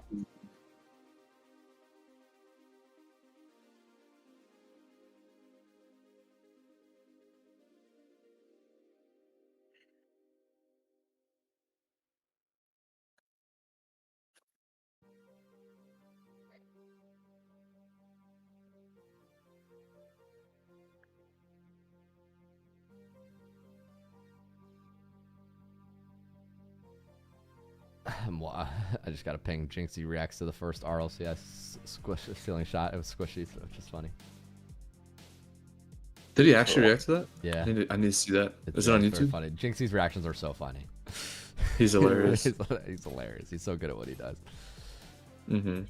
I just got a ping. Jinxie reacts to the first RLCS squish stealing shot. It was squishy, so it's just funny. Did he actually react to that? Yeah. I need to see that. Is it Yeah, on it's very YouTube? funny. Jinxie's reactions are so funny. He's hilarious. He's hilarious. He's so good at what he does. Mm-hmm.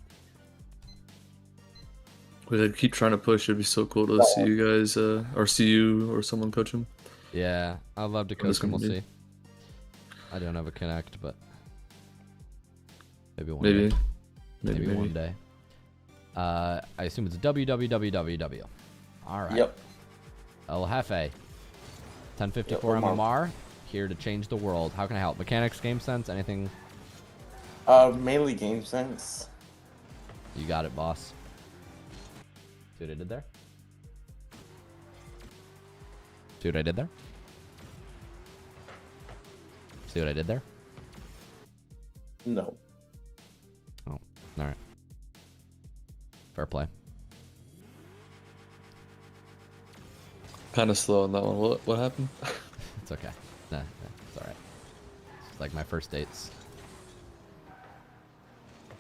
We keep trying to push. It'd be so cool to see you guys, or see you or someone coach him. Yeah, I'd love to On this coach him. We'll see. community. I don't have a connect, but maybe one Maybe. day. Maybe One day. I assume it's www. All right. Yep. El Jefe. 1054 Yep, MMR. Here to change the world. How can I help? Mechanics, game sense, anything? Mainly game sense. You got it, boss. See what I did there? See what I did there? See what I did there? No. Oh, all right. Fair play. Kind of slow on that one. What happened? It's okay. Nah, it's all right. It's like my first dates.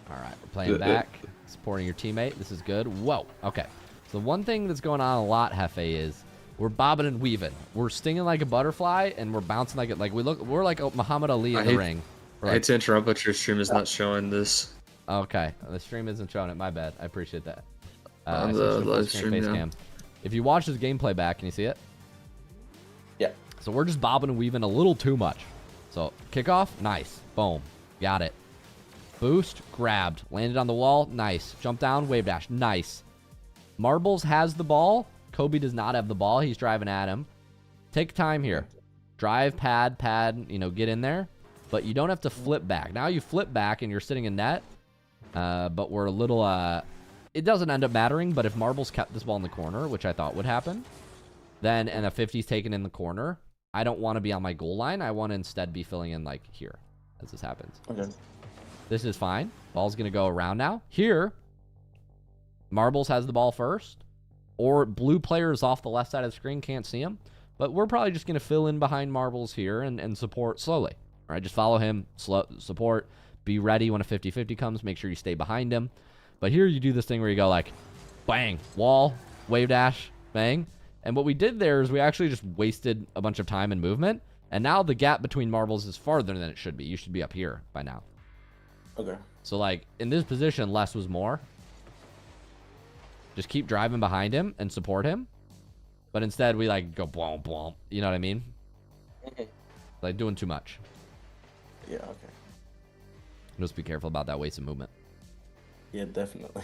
All right, we're playing back, supporting your teammate. This is good. Whoa. Okay. So one thing that's going on a lot, Hefe, is we're bobbing and weaving. We're stinging like a butterfly, and we're bouncing like we're like Muhammad Ali in the ring. I hate to interrupt, but your stream is not showing this. Okay, the stream isn't showing it. My bad. I appreciate that. On the live stream, yeah. If you watch this gameplay back, can you see it? Yeah. So we're just bobbing and weaving a little too much. So kickoff, nice. Boom. Got it. Boost, grabbed. Landed on the wall, nice. Jump down, wave dash, nice. Marbles has the ball. Kobe does not have the ball. He's driving at him. Take time here. Drive, pad, get in there. But you don't have to flip back. Now you flip back and you're sitting in net. But we're a little... it doesn't end up mattering, but if Marbles kept this ball in the corner, which I thought would happen, then, and a 50's taken in the corner, I don't want to be on my goal line. I want to instead be filling in, like, here, as this happens. Okay. This is fine. Ball's going to go around now. Here, Marbles has the ball first, or blue player is off the left side of the screen, can't see him. But we're probably just going to fill in behind Marbles here and support slowly. All right, just follow him, support, be ready when a 50-50 comes. Make sure you stay behind him. But here you do this thing where you go like, bang, wall, wave dash, bang. And what we did there is we actually just wasted a bunch of time and movement. And now the gap between Marbles is farther than it should be. You should be up here by now. Okay. So, like, in this position, less was more. Just keep driving behind him and support him. But instead, we, like, go blom, blom. You know what I mean? Okay. Like, doing too much. Yeah, okay. Just be careful about that wasted movement. Yeah, definitely.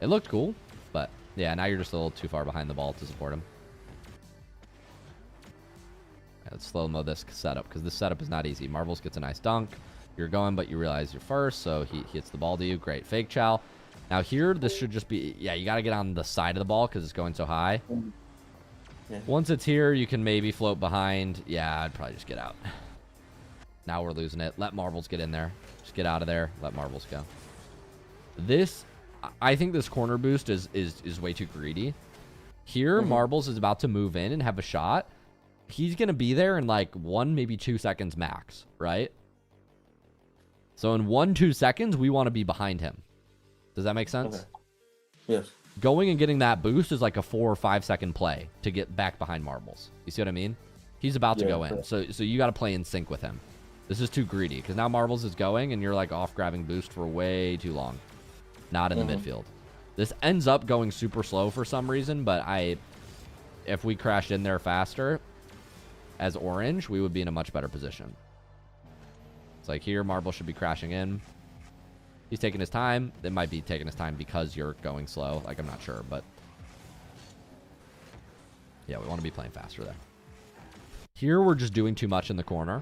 It looked cool, but, yeah, now you're just a little too far behind the ball to support him. Yeah, let's slow-mo this setup, because this setup is not easy. Marbles gets a nice dunk. You're going, but you realize you're first, so he hits the ball to you. Great. Fake chow. Now here, this should just be... Yeah, you got to get on the side of the ball because it's going so high. Yeah. Once it's here, you can maybe float behind. Yeah, I'd probably just get out. Now we're losing it. Let Marbles get in there. Just get out of there. Let Marbles go. This... I think this corner boost is way too greedy. Here, Marbles is about to move in and have a shot. He's going to be there in like 1, maybe 2 seconds max, right? So in 1-2 seconds, we want to be behind him. Does that make sense? Okay. Yes. Going and getting that boost is like a 4 or 5 second play to get back behind Marbles. You see what I mean? He's about to go in. So you got to play in sync with him. This is too greedy because now Marbles is going and you're like off grabbing boost for way too long. Not in the midfield. This ends up going super slow for some reason, but if we crashed in there faster as orange, we would be in a much better position. It's like here, Marble should be crashing in. He's taking his time. It might be taking his time because you're going slow. Like, I'm not sure, but... Yeah, we want to be playing faster there. Here, we're just doing too much in the corner.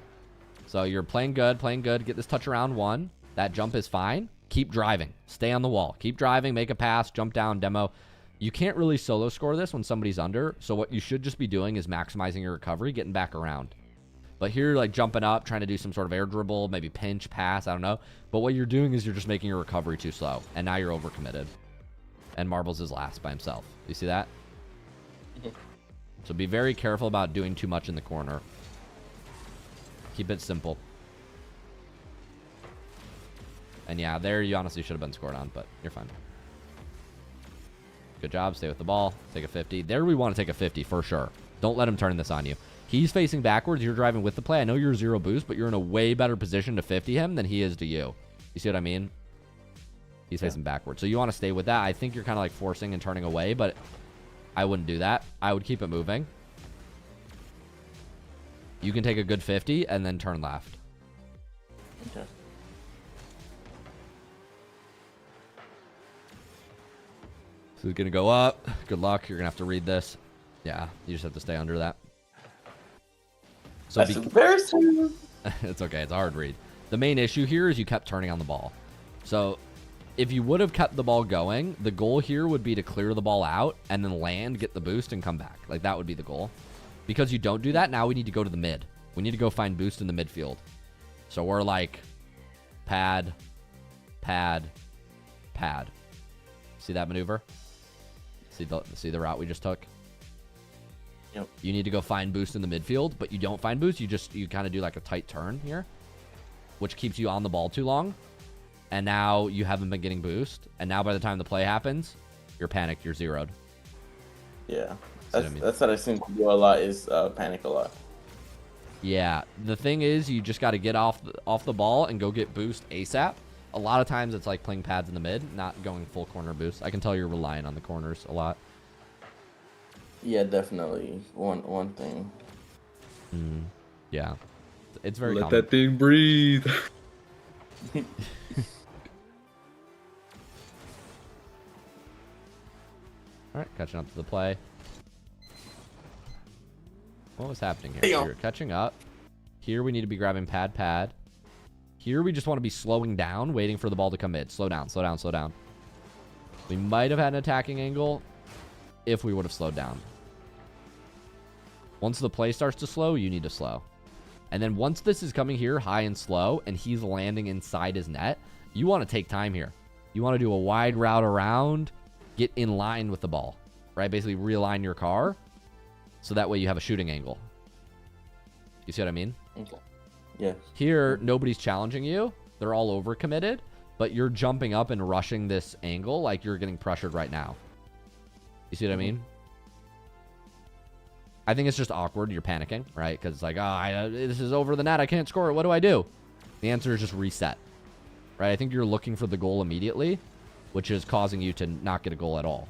So you're playing good, Get this touch around 1. That jump is fine. Keep driving. Stay on the wall. Keep driving. Make a pass. Jump down. Demo. You can't really solo score this when somebody's under. So what you should just be doing is maximizing your recovery, getting back around. But here, like, jumping up, trying to do some sort of air dribble, maybe pinch, pass, I don't know. But what you're doing is you're just making your recovery too slow. And now you're overcommitted. And Marbles is last by himself. You see that? So be very careful about doing too much in the corner. Keep it simple. And yeah, there you honestly should have been scored on, but you're fine. Good job. Stay with the ball. Take a 50. There we want to take a 50 for sure. Don't let him turn this on you. He's facing backwards. You're driving with the play. I know you're 0 boost, but you're in a way better position to 50 him than he is to you. You see what I mean? He's facing backwards. So you want to stay with that. I think you're kind of like forcing and turning away, but I wouldn't do that. I would keep it moving. You can take a good 50 and then turn left. Okay. So he's going to go up. Good luck. You're going to have to read this. Yeah, you just have to stay under that. So That's embarrassing. It's okay. It's a hard read. The main issue here is you kept turning on the ball. So if you would have kept the ball going, the goal here would be to clear the ball out and then land, get the boost, and come back. Like, that would be the goal. Because you don't do that, now we need to go to the mid. We need to go find boost in the midfield. So we're like pad, pad, pad. See that maneuver? See the route we just took? Yep. You need to go find boost in the midfield, but you don't find boost. You kind of do like a tight turn here, which keeps you on the ball too long. And now you haven't been getting boost. And now by the time the play happens, you're panicked. You're zeroed. Yeah. That's That's what I seem to do a lot is panic a lot. Yeah. The thing is, you just got to get off the ball and go get boost ASAP. A lot of times it's like playing pads in the mid, not going full corner boost. I can tell you're relying on the corners a lot. Yeah, definitely. One thing. Yeah. It's very Let common. that thing breathe. All right, catching up to the play. What was happening here? Damn. You're catching up. Here we need to be grabbing pad. Here we just want to be slowing down, waiting for the ball to come mid. Slow down. We might have had an attacking angle if we would have slowed down. Once the play starts to slow, you need to slow. And then once this is coming here high and slow and he's landing inside his net, you want to take time here. You want to do a wide route around, get in line with the ball, right? Basically realign your car so that way you have a shooting angle. You see what I mean? Okay. Yeah. Here, nobody's challenging you. They're all overcommitted, but you're jumping up and rushing this angle like you're getting pressured right now. You see what I mean? I think it's just awkward. You're panicking, right? Because it's like, this is over the net. I can't score it. What do I do? The answer is just reset, right? I think you're looking for the goal immediately, which is causing you to not get a goal at all.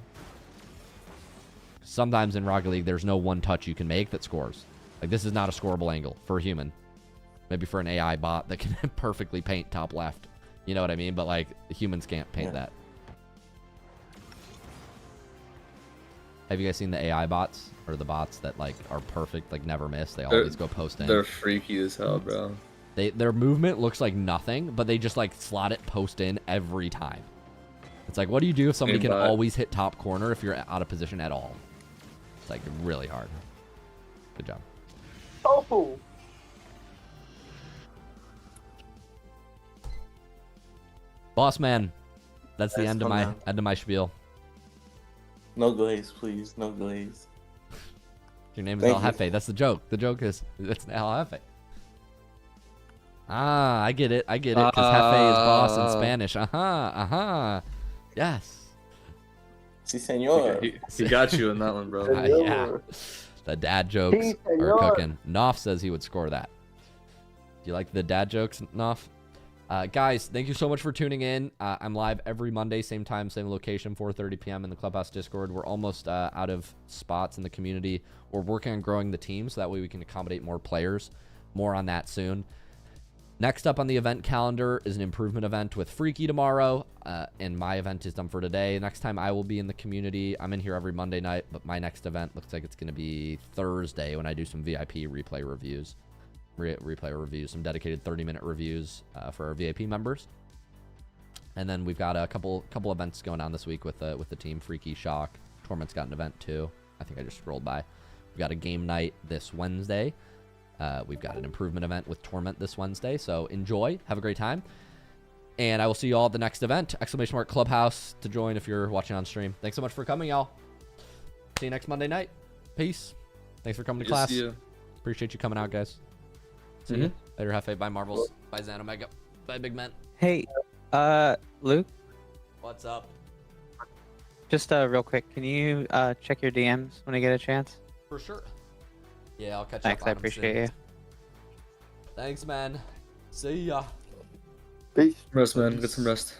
Sometimes in Rocket League, there's no one touch you can make that scores. Like, this is not a scoreable angle for a human. Maybe for an AI bot that can perfectly paint top left. You know what I mean? But, like, humans can't paint that. Have you guys seen the AI bots? Or the bots that, like, are perfect, like, never miss? They always go post in. They're freaky as hell, bro. Their movement looks like nothing, but they just, like, slot it post in every time. It's like, what do you do if somebody can always hit top corner if you're out of position at all? It's, like, really hard. Good job. Oh! Boss man, that's the end of my spiel. No glaze, please. No glaze. Your name is El Hefe. That's the joke. The joke is it's El Hefe. Ah, I get it. Because Hefe is boss in Spanish. Yes. Si, senor. He got you in that one, bro. Yeah. The dad jokes are cooking. Noff says he would score that. Do you like the dad jokes, Noff? Guys, thank you so much for tuning in. I'm live every Monday, same time, same location, 4:30 p.m. in the Clubhouse Discord. We're almost out of spots in the community. We're working on growing the team so that way we can accommodate more players. More on that soon. Next up on the event calendar is an improvement event with Freaky tomorrow, and my event is done for today. Next time I will be in the community. I'm in here every Monday night, but my next event looks like it's going to be Thursday when I do some VIP replay reviews. Some dedicated 30-minute reviews for our VIP members. And then we've got a couple events going on this week with the team. Freaky, Shock, Torment's got an event too. I think I just scrolled by. We've got a game night this Wednesday. We've got an improvement event with Torment this Wednesday. So enjoy, have a great time, and I will see you all at the next event. ! Clubhouse to join if you're watching on stream. Thanks so much for coming, y'all. See you next Monday night. Peace. Thanks for coming to class. Appreciate you coming out, guys. See you later. Hefe. Bye, Marvels. Bye, Xanomega. Bye, Big Men. Hey, Luke. What's up? Just real quick, can you check your DMs when you get a chance? For sure. Yeah, I'll catch Thanks, up. I appreciate you. Thanks, man. See ya. Peace. Rest, man. Get some rest.